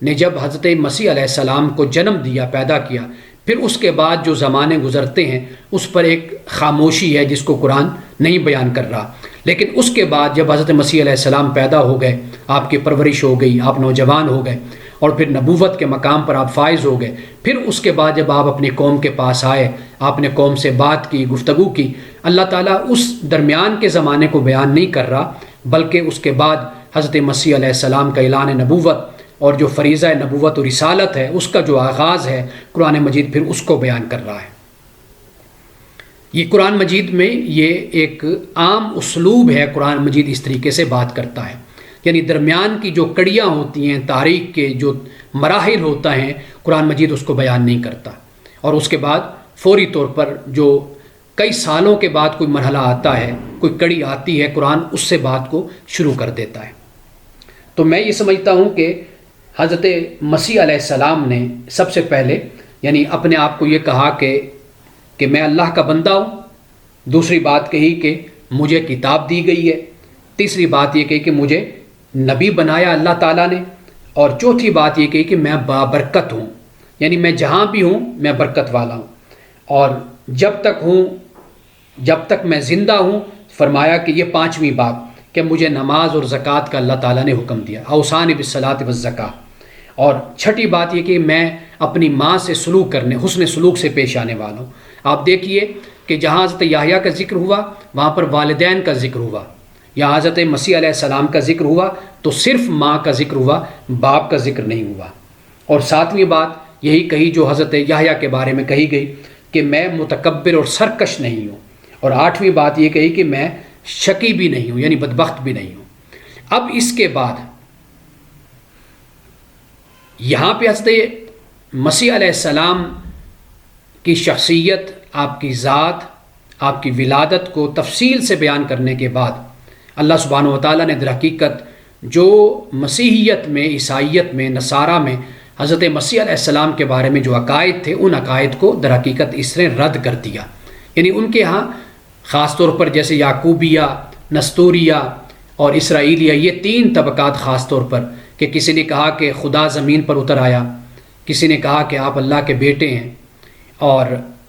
نے جب حضرت مسیح علیہ السلام کو جنم دیا، پیدا کیا، پھر اس کے بعد جو زمانے گزرتے ہیں اس پر ایک خاموشی ہے جس کو قرآن نہیں بیان کر رہا۔ لیکن اس کے بعد جب حضرت مسیح علیہ السلام پیدا ہو گئے، آپ کی پرورش ہو گئی، آپ نوجوان ہو گئے اور پھر نبوت کے مقام پر آپ فائز ہو گئے، پھر اس کے بعد جب آپ اپنی قوم کے پاس آئے، آپ نے قوم سے بات کی، گفتگو کی، اللہ تعالیٰ اس درمیان کے زمانے کو بیان نہیں کر رہا، بلکہ اس کے بعد حضرت مسیح علیہ السلام کا اعلان نبوت اور جو فریضہ نبوت و رسالت ہے اس کا جو آغاز ہے، قرآن مجید پھر اس کو بیان کر رہا ہے۔ یہ قرآن مجید میں یہ ایک عام اسلوب ہے، قرآن مجید اس طریقے سے بات کرتا ہے، یعنی درمیان کی جو کڑیاں ہوتی ہیں، تاریخ کے جو مراحل ہوتا ہیں، قرآن مجید اس کو بیان نہیں کرتا، اور اس کے بعد فوری طور پر جو کئی سالوں کے بعد کوئی مرحلہ آتا ہے، کوئی کڑی آتی ہے، قرآن اس سے بات کو شروع کر دیتا ہے۔ تو میں یہ سمجھتا ہوں کہ حضرت مسیح علیہ السلام نے سب سے پہلے یعنی اپنے آپ کو یہ کہا کہ میں اللہ کا بندہ ہوں، دوسری بات کہی کہ مجھے کتاب دی گئی ہے، تیسری بات یہ کہی کہ مجھے نبی بنایا اللہ تعالیٰ نے، اور چوتھی بات یہ کہی کہ میں بابرکت ہوں، یعنی میں جہاں بھی ہوں میں برکت والا ہوں، اور جب تک میں زندہ ہوں، فرمایا کہ یہ پانچویں بات کہ مجھے نماز اور زکوٰۃ کا اللہ تعالیٰ نے حکم دیا، اوصانی بالصلاۃ والزکاۃ، اور چھٹی بات یہ کہ میں اپنی ماں سے سلوک کرنے، حسن سلوک سے پیش آنے والا ہوں۔ آپ دیکھیے کہ جہاں حضرت یحییٰ کا ذکر ہوا وہاں پر والدین کا ذکر ہوا، یہاں حضرت مسیح علیہ السلام کا ذکر ہوا تو صرف ماں کا ذکر ہوا، باپ کا ذکر نہیں ہوا۔ اور ساتویں بات یہی کہی جو حضرت یحییٰ کے بارے میں کہی گئی کہ میں متکبر اور سرکش نہیں ہوں، اور آٹھویں بات یہ کہی کہ میں شقی بھی نہیں ہوں، یعنی بدبخت بھی نہیں ہوں۔ اب اس کے بعد یہاں پہ حضرت مسیح علیہ السلام کی شخصیت، آپ کی ذات، آپ کی ولادت کو تفصیل سے بیان کرنے کے بعد اللہ سبحانہ و تعالیٰ نے در حقیقت جو مسیحیت میں، عیسائیت میں، نصارہ میں حضرت مسیح علیہ السلام کے بارے میں جو عقائد تھے، ان عقائد کو در حقیقت اس نے رد کر دیا۔ یعنی ان کے ہاں خاص طور پر جیسے یعقوبیہ، نستوریہ اور اسرائیلیہ، یہ تین طبقات خاص طور پر، کہ کسی نے کہا کہ خدا زمین پر اتر آیا، کسی نے کہا کہ آپ اللہ کے بیٹے ہیں، اور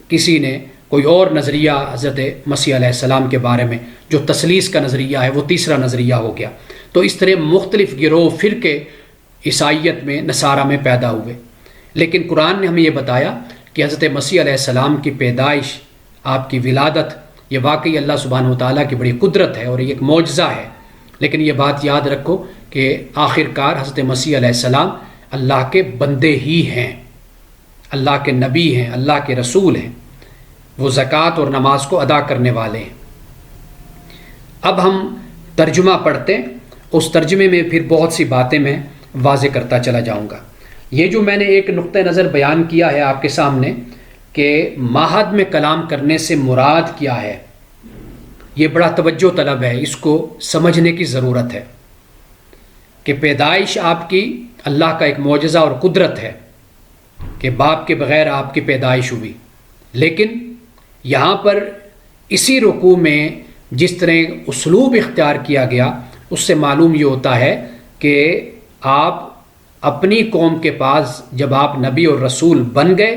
کسی نے کوئی اور نظریہ حضرت مسیح علیہ السلام کے بارے میں جو تثلیث کا نظریہ ہے وہ تیسرا نظریہ ہو گیا۔ تو اس طرح مختلف گروہ فرقے عیسائیت میں، نصارہ میں پیدا ہوئے، لیکن قرآن نے ہمیں یہ بتایا کہ حضرت مسیح علیہ السلام کی پیدائش، آپ کی ولادت، یہ واقعی اللہ سبحانہ و تعالیٰ کی بڑی قدرت ہے اور یہ ایک معجزہ ہے۔ لیکن یہ بات یاد رکھو کہ آخر کار حضرت مسیح علیہ السلام اللہ کے بندے ہی ہیں، اللہ کے نبی ہیں، اللہ کے رسول ہیں، وہ زکوٰۃ اور نماز کو ادا کرنے والے ہیں۔ اب ہم ترجمہ پڑھتے ہیں، اس ترجمے میں پھر بہت سی باتیں میں واضح کرتا چلا جاؤں گا۔ یہ جو میں نے ایک نقطہ نظر بیان کیا ہے آپ کے سامنے کہ ماہد میں کلام کرنے سے مراد کیا ہے، یہ بڑا توجہ طلب ہے، اس کو سمجھنے کی ضرورت ہے کہ پیدائش آپ کی اللہ کا ایک معجزہ اور قدرت ہے کہ باپ کے بغیر آپ کی پیدائش ہوئی، لیکن یہاں پر اسی رکوع میں جس طرح اسلوب اختیار کیا گیا اس سے معلوم یہ ہوتا ہے کہ آپ اپنی قوم کے پاس جب آپ نبی اور رسول بن گئے،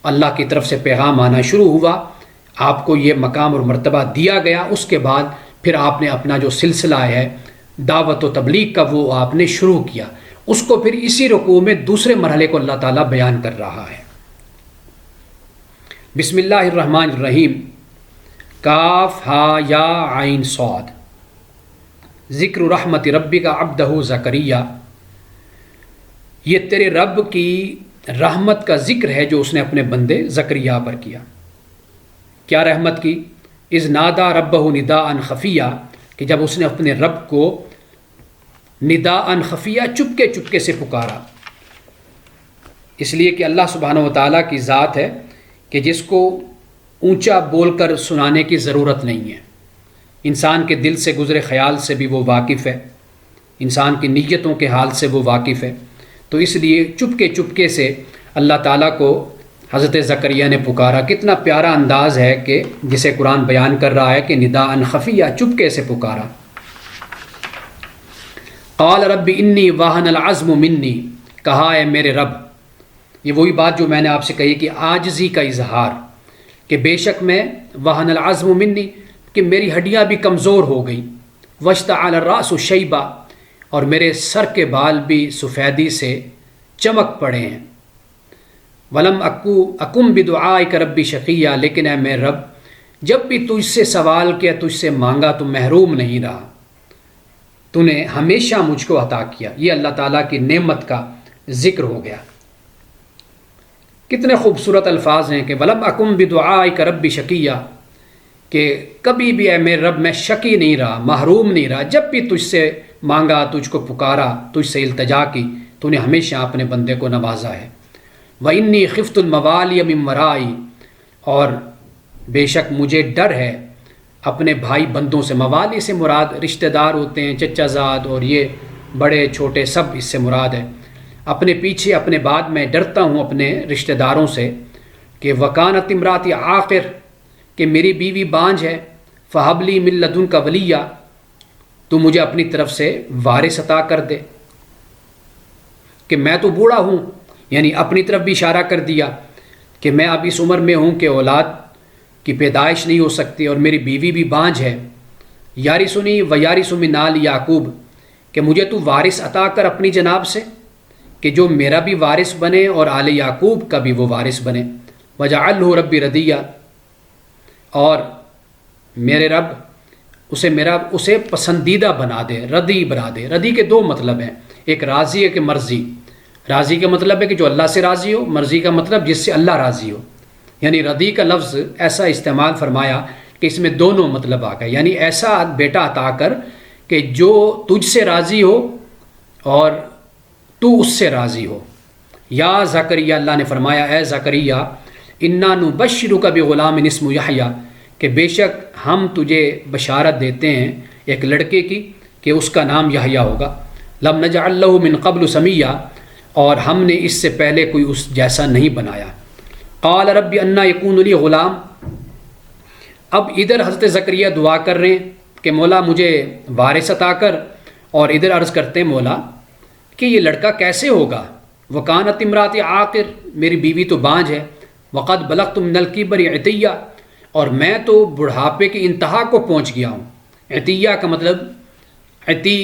اللہ کی طرف سے پیغام آنا شروع ہوا، آپ کو یہ مقام اور مرتبہ دیا گیا، اس کے بعد پھر آپ نے اپنا جو سلسلہ ہے دعوت و تبلیغ کا وہ آپ نے شروع کیا، اس کو پھر اسی رکوع میں دوسرے مرحلے کو اللہ تعالیٰ بیان کر رہا ہے۔ بسم اللہ الرحمن الرحیم، کاف ہا یا عین صاد، ذکر رحمت ربک عبدہ زکریا، یہ تیرے رب کی رحمت کا ذکر ہے جو اس نے اپنے بندے زکریا پر کیا۔ کیا رحمت کی؟ اذ نادا ربہ نداء خفیہ، کہ جب اس نے اپنے رب کو نداء خفیہ چپکے چپکے سے پکارا، اس لیے کہ اللہ سبحانہ و تعالیٰ کی ذات ہے کہ جس کو اونچا بول کر سنانے کی ضرورت نہیں ہے، انسان کے دل سے گزرے خیال سے بھی وہ واقف ہے، انسان کی نیتوں کے حال سے وہ واقف ہے، تو اس لیے چپکے چپکے سے اللہ تعالیٰ کو حضرت زکریا نے پکارا۔ کتنا پیارا انداز ہے کہ جسے قرآن بیان کر رہا ہے کہ نداء خفیہ، چپکے سے پکارا۔ قال رب انی وہن العظم منی، کہا ہے میرے رب، یہ وہی بات جو میں نے آپ سے کہی کہ عاجزی کا اظہار، کہ بے شک میں وہن العظم منی، کہ میری ہڈیاں بھی کمزور ہو گئی، واشتعل الراس شیبہ، اور میرے سر کے بال بھی سفیدی سے چمک پڑے ہیں، ولم اکم بدعائک ربی شقیہ، لیکن اے میرے رب جب بھی تجھ سے سوال کیا، تجھ سے مانگا تو محروم نہیں رہا، تو نے ہمیشہ مجھ کو عطا کیا۔ یہ اللہ تعالیٰ کی نعمت کا ذکر ہو گیا۔ کتنے خوبصورت الفاظ ہیں کہ ولم اکم بدعائک ربی شقیہ، کہ کبھی بھی اے میرے رب میں شقی نہیں رہا، محروم نہیں رہا، جب بھی تجھ سے مانگا، تجھ کو پکارا، تجھ سے التجا کی، تو نے ہمیشہ اپنے بندے کو نوازا ہے۔ وَإِنِّي خِفْتُ الْمَوَالِيَ مِن وَرَائِي، اور بے شک مجھے ڈر ہے اپنے بھائی بندوں سے، موالی سے مراد رشتہ دار ہوتے ہیں، چچا زاد اور یہ بڑے چھوٹے سب اس سے مراد ہے، اپنے پیچھے اپنے بعد میں ڈرتا ہوں اپنے رشتہ داروں سے، کہ وَكَانَتِ امْرَأَتِي عَاقِرٌ، کہ میری بیوی بانجھ ہے، فہبلی من لدنک ولیہ، تو مجھے اپنی طرف سے وارث عطا کر دے، کہ میں تو بوڑھا ہوں، یعنی اپنی طرف بھی اشارہ کر دیا کہ میں اب اس عمر میں ہوں کہ اولاد کی پیدائش نہیں ہو سکتی اور میری بیوی بھی بانجھ ہے۔ یارثنی و یارث من آل یعقوب، کہ مجھے تو وارث عطا کر اپنی جناب سے، کہ جو میرا بھی وارث بنے اور آل یعقوب کا بھی وہ وارث بنے۔ وجعلہ ربی ردیہ، اور میرے رب اسے پسندیدہ بنا دے، ردی بنا دے۔ ردی کے دو مطلب ہیں، ایک راضی ہے کہ مرضی۔ راضی کا مطلب ہے کہ جو اللہ سے راضی ہو، مرضی کا مطلب جس سے اللہ راضی ہو، یعنی ردی کا لفظ ایسا استعمال فرمایا کہ اس میں دونوں مطلب آ گئے، یعنی ایسا بیٹا عطا کر کہ جو تجھ سے راضی ہو اور تو اس سے راضی ہو۔ یا زکریا، اللہ نے فرمایا اے زکریا، انا نبشرک بغلام اسمہ یحییٰ، کہ بے شک ہم تجھے بشارت دیتے ہیں ایک لڑکے کی کہ اس کا نام یحییٰ ہوگا۔ لم نجعل لہ من قبل سمیہ، اور ہم نے اس سے پہلے کوئی اس جیسا نہیں بنایا۔ قال رب انا یکون لی غلام، اب ادھر حضرت زکریا دعا کر رہے ہیں کہ مولا مجھے وارث عطا کر، اور ادھر عرض کرتے ہیں مولا کہ یہ لڑکا کیسے ہوگا؟ وکانت امراتی عاقر، میری بیوی تو بانجھ ہے، وقد بلغت من الکبر عتیہ، اور میں تو بڑھاپے کی انتہا کو پہنچ گیا ہوں۔ عتیہ کا مطلب، عتی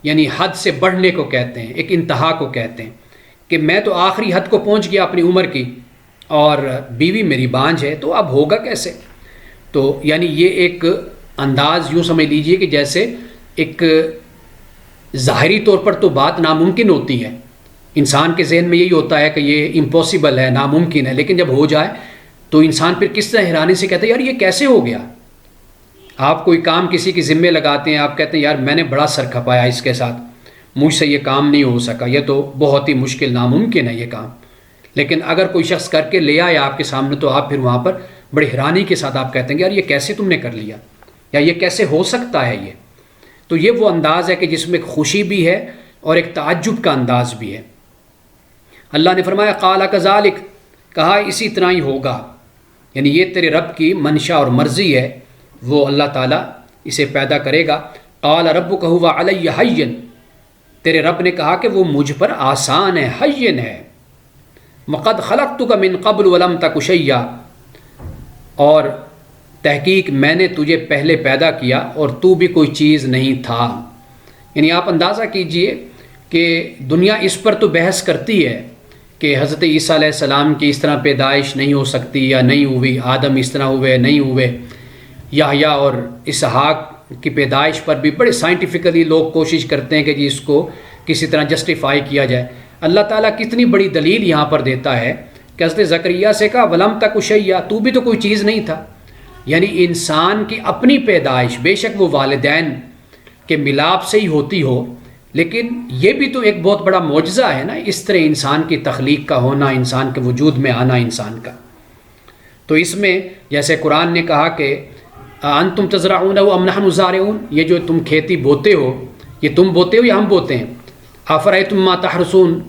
یعنی حد سے بڑھنے کو کہتے ہیں، ایک انتہا کو کہتے ہیں، کہ میں تو آخری حد کو پہنچ گیا اپنی عمر کی، اور بیوی میری بانجھ ہے، تو اب ہوگا کیسے؟ تو یعنی یہ ایک انداز یوں سمجھ لیجئے کہ جیسے ایک ظاہری طور پر تو بات ناممکن ہوتی ہے، انسان کے ذہن میں یہی ہوتا ہے کہ یہ امپاسبل ہے، ناممکن ہے، لیکن جب ہو جائے تو انسان پھر کس طرح حیرانی سے کہتا ہے یار یہ کیسے ہو گیا؟ آپ کوئی کام کسی کے ذمے لگاتے ہیں، آپ کہتے ہیں یار میں نے بڑا سر کھپایا اس کے ساتھ، مجھ سے یہ کام نہیں ہو سکا، یہ تو بہت ہی مشکل، ناممکن ہے یہ کام، لیکن اگر کوئی شخص کر کے لے آئے آپ کے سامنے تو آپ پھر وہاں پر بڑی حیرانی کے ساتھ آپ کہتے ہیں یار یہ کیسے تم نے کر لیا، یا یہ کیسے ہو سکتا ہے یہ؟ تو یہ وہ انداز ہے کہ جس میں خوشی بھی ہے اور ایک تعجب کا انداز بھی ہے۔ اللہ نے فرمایا قال کذالک، کہا اسی طرح ہی ہوگا، یعنی یہ تیرے رب کی منشا اور مرضی ہے، وہ اللہ تعالیٰ اسے پیدا کرے گا۔ قال ربک ھو علی ھین، تیرے رب نے کہا کہ وہ مجھ پر آسان ہے، ھین ہے۔ وقد خلقتک من قبل ولم تک شیئا، اور تحقیق میں نے تجھے پہلے پیدا کیا اور تو بھی کوئی چیز نہیں تھا۔ یعنی آپ اندازہ کیجئے کہ دنیا اس پر تو بحث کرتی ہے کہ حضرت عیسیٰ علیہ السلام کی اس طرح پیدائش نہیں ہو سکتی یا نہیں ہوئی، آدم اس طرح ہوئے نہیں ہوئے، یحییٰ اور اسحاق کی پیدائش پر بھی بڑے سائنٹیفکلی لوگ کوشش کرتے ہیں کہ جی اس کو کسی طرح جسٹیفائی کیا جائے۔ اللہ تعالیٰ کتنی بڑی دلیل یہاں پر دیتا ہے کہ حضرت زکریا سے کہا ولم تک شیئا، تو بھی تو کوئی چیز نہیں تھا، یعنی انسان کی اپنی پیدائش بے شک وہ والدین کے ملاپ سے ہی ہوتی ہو، لیکن یہ بھی تو ایک بہت بڑا معجزہ ہے نا، اس طرح انسان کی تخلیق کا ہونا، انسان کے وجود میں آنا انسان کا۔ تو اس میں جیسے قرآن نے کہا کہ انتم تزرعون ام نحن زارعون، یہ جو تم کھیتی بوتے ہو یہ تم بوتے ہو یا ہم بوتے ہیں؟ افرأیتم ما تحرثون،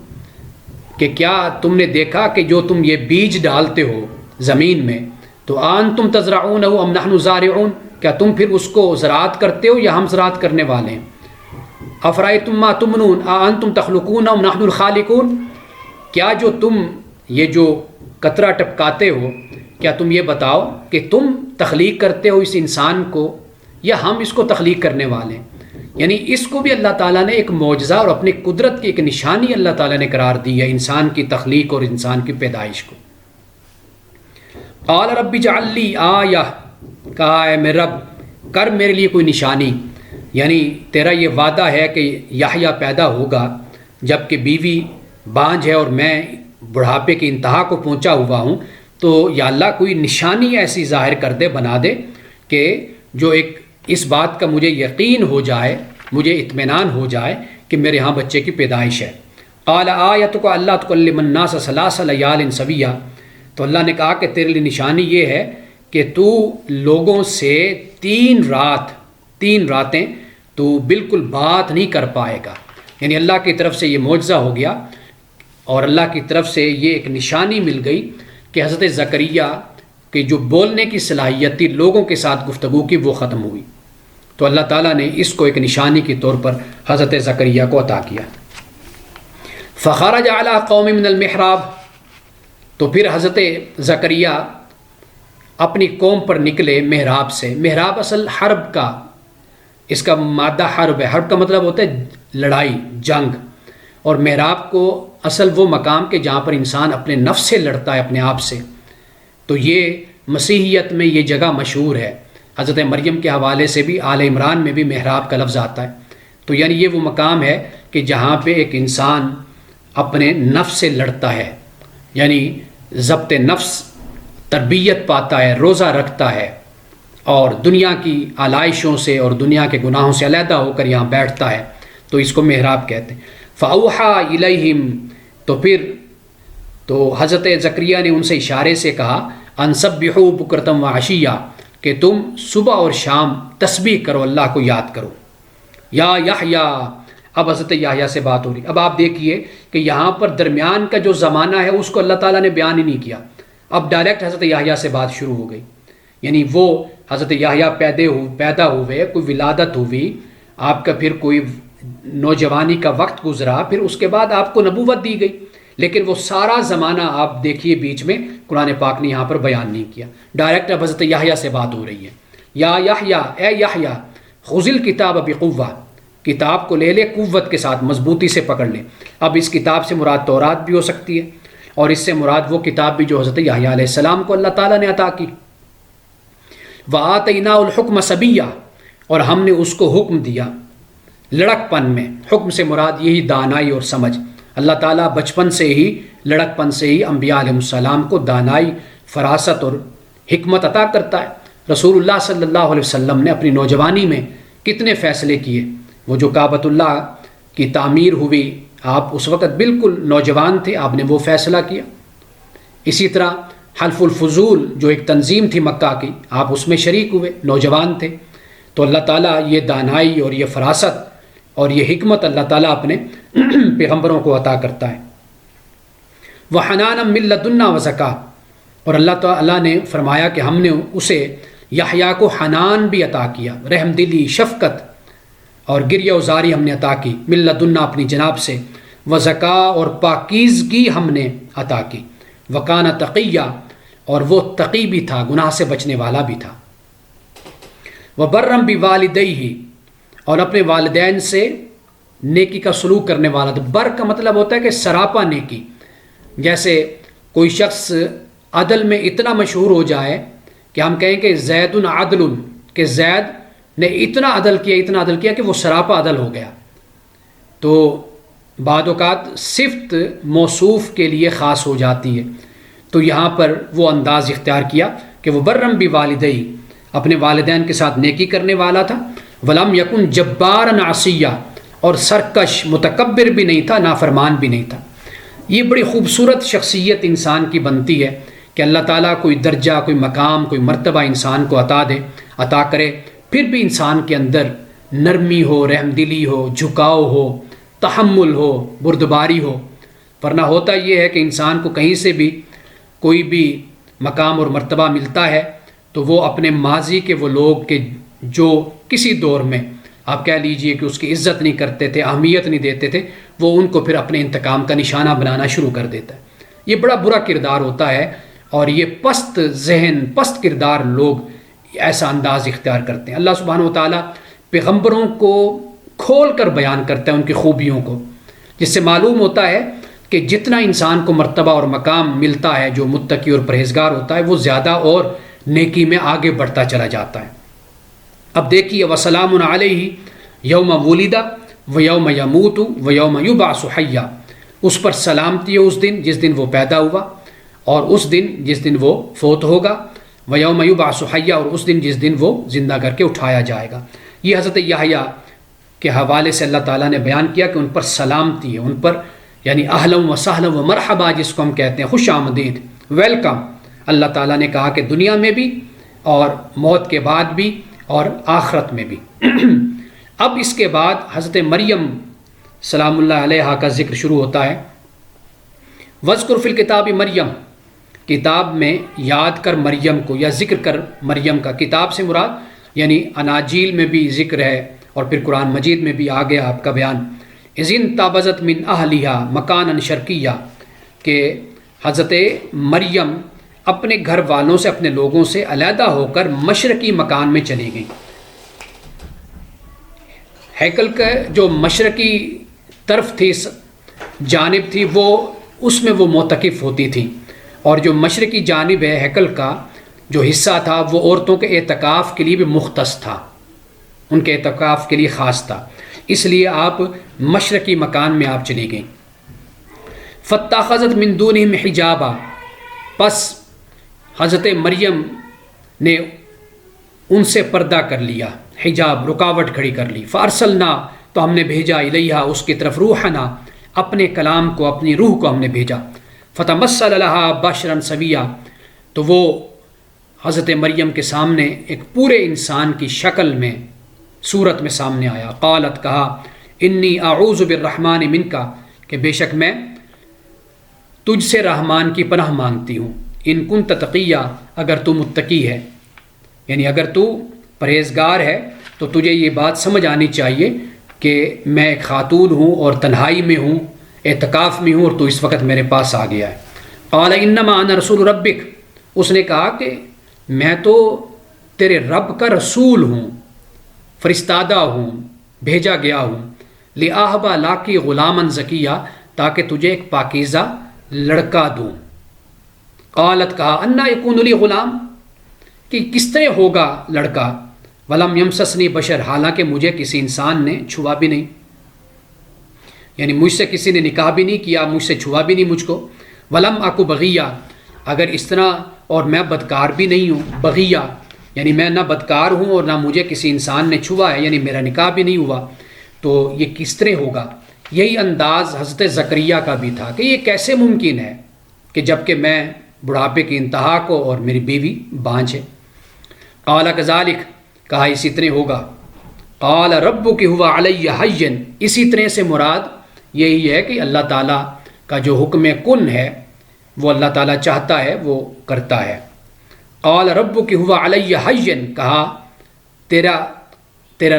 کہ کیا تم نے دیکھا کہ جو تم یہ بیج ڈالتے ہو زمین میں، تو انتم تزرعون ام نحن زارعون، کیا تم پھر اس کو زراعت کرتے ہو یا ہم زراعت کرنے والے ہیں؟ افرأیتم ما تمنون انتم تخلقون ام نحن الخالقون، کیا جو تم یہ جو قطرہ ٹپکاتے ہو کیا تم یہ بتاؤ کہ تم تخلیق کرتے ہو اس انسان کو یا ہم اس کو تخلیق کرنے والے ہیں؟ یعنی اس کو بھی اللہ تعالیٰ نے ایک معجزہ اور اپنی قدرت کی ایک نشانی اللہ تعالیٰ نے قرار دی ہے انسان کی تخلیق اور انسان کی پیدائش کو۔ قال رب اجعل لی آیہ، کہا ہے میرے رب کر میرے لیے کوئی نشانی، یعنی تیرا یہ وعدہ ہے کہ یحییٰ پیدا ہوگا جب کہ بیوی بانجھ ہے اور میں بڑھاپے کی انتہا کو پہنچا ہوا ہوں، تو یا اللہ کوئی نشانی ایسی ظاہر کر دے، بنا دے کہ جو ایک اس بات کا مجھے یقین ہو جائے، مجھے اطمینان ہو جائے کہ میرے ہاں بچے کی پیدائش ہے۔ قال آیتک اللہ تکلم الناس ثلاث لیال سویہ، تو اللہ نے کہا کہ تیرے لیے نشانی یہ ہے کہ تو لوگوں سے تین راتیں تو بالکل بات نہیں کر پائے گا، یعنی اللہ کی طرف سے یہ معجزہ ہو گیا اور اللہ کی طرف سے یہ ایک نشانی مل گئی کہ حضرت زکریا کہ جو بولنے کی صلاحیت تھی لوگوں کے ساتھ گفتگو کی وہ ختم ہوئی. تو اللہ تعالیٰ نے اس کو ایک نشانی کے طور پر حضرت زکریا کو عطا کیا. فخرج علی قوم من المحراب، تو پھر حضرت زکریا اپنی قوم پر نکلے محراب سے. محراب اصل حرب کا، اس کا مادہ حرب ہے. حرب کا مطلب ہوتا ہے لڑائی، جنگ. اور محراب کو اصل وہ مقام کہ جہاں پر انسان اپنے نفس سے لڑتا ہے، اپنے آپ سے. تو یہ مسیحیت میں یہ جگہ مشہور ہے. حضرت مریم کے حوالے سے بھی آل عمران میں بھی محراب کا لفظ آتا ہے. تو یعنی یہ وہ مقام ہے کہ جہاں پہ ایک انسان اپنے نفس سے لڑتا ہے، یعنی ضبط نفس، تربیت پاتا ہے، روزہ رکھتا ہے اور دنیا کی آلائشوں سے اور دنیا کے گناہوں سے علیحدہ ہو کر یہاں بیٹھتا ہے. تو اس کو محراب کہتے ہیں. فَأَوْحَى إِلَيْهِمْ، تو حضرت زکریا نے ان سے اشارے سے کہا ان سبحوا بکرۃ وعشیٰ، کہ تم صبح اور شام تسبیح کرو، اللہ کو یاد کرو. یا یحییٰ، اب حضرت یحییٰ سے بات ہو رہی. اب آپ دیکھیے کہ یہاں پر درمیان کا جو زمانہ ہے اس کو اللہ تعالیٰ نے بیان ہی نہیں کیا. اب ڈائریکٹ حضرت یحییٰ سے بات شروع ہو گئی. یعنی وہ حضرت یحییٰ پیدا ہوئے، کوئی ولادت ہوئی، آپ کا پھر کوئی نوجوانی کا وقت گزرا، پھر اس کے بعد آپ کو نبوت دی گئی. لیکن وہ سارا زمانہ آپ دیکھیے بیچ میں قرآن پاک نے یہاں پر بیان نہیں کیا. ڈائریکٹ اب حضرت یحییٰ سے بات ہو رہی ہے. یا یحییٰ، اے یحییٰ، خذ الکتاب بقوہ، کتاب کو لے لے قوت کے ساتھ، مضبوطی سے پکڑ لے. اب اس کتاب سے مراد تورات بھی ہو سکتی ہے، اور اس سے مراد وہ کتاب بھی جو حضرت یحییٰ علیہ السلام کو اللہ تعالیٰ نے عطا کی. وَآتَيْنَاهُ الْحُكْمَ صَبِيًّا، اور ہم نے اس کو حکم دیا لڑک پن میں. حکم سے مراد یہی دانائی اور سمجھ. اللہ تعالیٰ بچپن سے ہی، لڑک پن سے ہی انبیاء علیہ السلام کو دانائی، فراست اور حکمت عطا کرتا ہے. رسول اللہ صلی اللہ علیہ وسلم نے اپنی نوجوانی میں کتنے فیصلے کیے. وہ جو کعبۃ اللہ کی تعمیر ہوئی، آپ اس وقت بالکل نوجوان تھے، آپ نے وہ فیصلہ کیا. اسی طرح حلف الفضول جو ایک تنظیم تھی مکہ کی، آپ اس میں شریک ہوئے، نوجوان تھے. تو اللہ تعالیٰ یہ دانائی اور یہ فراست اور یہ حکمت اللہ تعالیٰ اپنے پیغمبروں کو عطا کرتا ہے. وَحَنَانًا مِن لَّدُنَّا وَزَكَاةً، اور اللہ تعالیٰ نے فرمایا کہ ہم نے اسے یحییٰ کو حنان بھی عطا کیا، رحم دلی، شفقت اور گریہ وزاری ہم نے عطا کی. مِن لَّدُنَّا، اپنی جناب سے. وَزَكَاةً، اور پاکیزگی ہم نے عطا کی. وَكَانَ تَقِيًّا، اور وہ تقی بھی تھا، گناہ سے بچنے والا بھی تھا. وَبَرًّا بِوَالِدَيْهِ، اور اپنے والدین سے نیکی کا سلوک کرنے والا تھا. بر کا مطلب ہوتا ہے کہ سراپا نیکی. جیسے کوئی شخص عدل میں اتنا مشہور ہو جائے کہ ہم کہیں کہ زید عدل، کہ زید نے اتنا عدل کیا کہ وہ سراپا عدل ہو گیا. تو بعض اوقات صفت موصوف کے لیے خاص ہو جاتی ہے. تو یہاں پر وہ انداز اختیار کیا کہ وہ برم بوالدیہ، اپنے والدین کے ساتھ نیکی کرنے والا تھا. ولم یکن جبارا عصیا، اور سرکش متکبر بھی نہیں تھا، نافرمان بھی نہیں تھا. یہ بڑی خوبصورت شخصیت انسان کی بنتی ہے کہ اللہ تعالیٰ کوئی درجہ، کوئی مقام، کوئی مرتبہ انسان کو عطا کرے، پھر بھی انسان کے اندر نرمی ہو، رحم دلی ہو، جھکاؤ ہو، تحمل ہو، بردباری ہو. ورنہ ہوتا یہ ہے کہ انسان کو کہیں سے بھی کوئی بھی مقام اور مرتبہ ملتا ہے تو وہ اپنے ماضی کے وہ لوگ کہ جو کسی دور میں آپ کہہ لیجئے کہ اس کی عزت نہیں کرتے تھے، اہمیت نہیں دیتے تھے، وہ ان کو پھر اپنے انتقام کا نشانہ بنانا شروع کر دیتا ہے. یہ بڑا برا کردار ہوتا ہے، اور یہ پست ذہن، پست کردار لوگ ایسا انداز اختیار کرتے ہیں. اللہ سبحانہ و تعالیٰ پیغمبروں کو کھول کر بیان کرتا ہے ان کی خوبیوں کو، جس سے معلوم ہوتا ہے کہ جتنا انسان کو مرتبہ اور مقام ملتا ہے، جو متقی اور پرہیزگار ہوتا ہے، وہ زیادہ اور نیکی میں آگے بڑھتا چلا جاتا ہے. اب دیکھیے وسلام علیہ یوم ولد و یوم یموت و یوم یبعث حیا، اس پر سلامتی ہے اس دن جس دن وہ پیدا ہوا، اور اس دن جس دن وہ فوت ہوگا. و یوم یبعث حیا، اور اس دن جس دن وہ زندہ کر کے اٹھایا جائے گا. یہ حضرت یحییٰ کے حوالے سے اللہ تعالیٰ نے بیان کیا کہ ان پر سلامتی ہے، ان پر یعنی اہلم و سہلم و مرحبا جس کو ہم کہتے ہیں، خوش آمدید، ویلکم. اللہ تعالیٰ نے کہا کہ دنیا میں بھی اور موت کے بعد بھی اور آخرت میں بھی. اب اس کے بعد حضرت مریم سلام اللہ علیہا کا ذکر شروع ہوتا ہے. وذکر فی الکتاب مریم، کتاب میں یاد کر مریم کو یا ذکر کر مریم کا. کتاب سے مراد یعنی اناجیل میں بھی ذکر ہے اور پھر قرآن مجید میں بھی آ گیا آپ کا بیان. اذن تابزت من اہلیہا مکانا شرقیہ کہ حضرت مریم اپنے گھر والوں سے اپنے لوگوں سے علیحدہ ہو کر مشرقی مکان میں چلی گئی. ہیکل کا جو مشرقی طرف تھی جانب تھی وہ اس میں وہ معتکف ہوتی تھی اور جو مشرقی جانب ہے ہیکل کا جو حصہ تھا وہ عورتوں کے اعتکاف کے لیے بھی مختص تھا، ان کے اعتکاف کے لیے خاص تھا، اس لیے آپ مشرقی مکان میں آپ چلی گئیں. فاتخذت من دونہم حجابا پس حضرت مریم نے ان سے پردہ کر لیا، حجاب رکاوٹ کھڑی کر لی. فارسلنا تو ہم نے بھیجا الیہا اس کی طرف روحنا اپنے کلام کو اپنی روح کو ہم نے بھیجا. فتمثل لہا بشرا سویا تو وہ حضرت مریم کے سامنے ایک پورے انسان کی شکل میں صورت میں سامنے آیا. قالت کہا انی اعوذ بالرحمن منک کہ بے شک میں تجھ سے رحمان کی پناہ مانگتی ہوں. ان کنت تقیہ اگر تو متقی ہے یعنی اگر تو پرہیزگار ہے تو تجھے یہ بات سمجھ آنی چاہیے کہ میں ایک خاتون ہوں اور تنہائی میں ہوں، اعتکاف میں ہوں اور تو اس وقت میرے پاس آ گیا ہے. قال انما انا رسول ربک اس نے کہا کہ میں تو تیرے رب کا رسول ہوں، فرستادہ ہوں، بھیجا گیا ہوں. لِأَهْبَ لَكِ غُلَامًا زَكِيًّا تاکہ تجھے ایک پاکیزہ لڑکا دوں. قالت کہا انا یکون لی غلام کہ کس طرح ہوگا لڑکا. ولم یمسسنی بشر حالانکہ مجھے کسی انسان نے چھوا بھی نہیں، یعنی مجھ سے کسی نے نکاح بھی نہیں کیا، مجھ سے چھوا بھی نہیں مجھ کو. ولم اکو بغیہ اگر اس طرح اور میں بدکار بھی نہیں ہوں، بغیہ یعنی میں نہ بدکار ہوں اور نہ مجھے کسی انسان نے چھوا ہے یعنی میرا نکاح بھی نہیں ہوا، تو یہ کس طرح ہوگا. یہی انداز حضرت زکریا کا بھی تھا کہ یہ کیسے ممکن ہے کہ جب کہ میں بڑھاپے کی انتہا کو اور میری بیوی بانجھ ہے. قال کذالک کہا اسی طرح ہوگا. قال ربک هو علی حین اسی طرح سے مراد یہی ہے کہ اللہ تعالیٰ کا جو حکم کن ہے وہ اللہ تعالیٰ چاہتا ہے وہ کرتا ہے. قال ربک هو علی حین کہا تیرا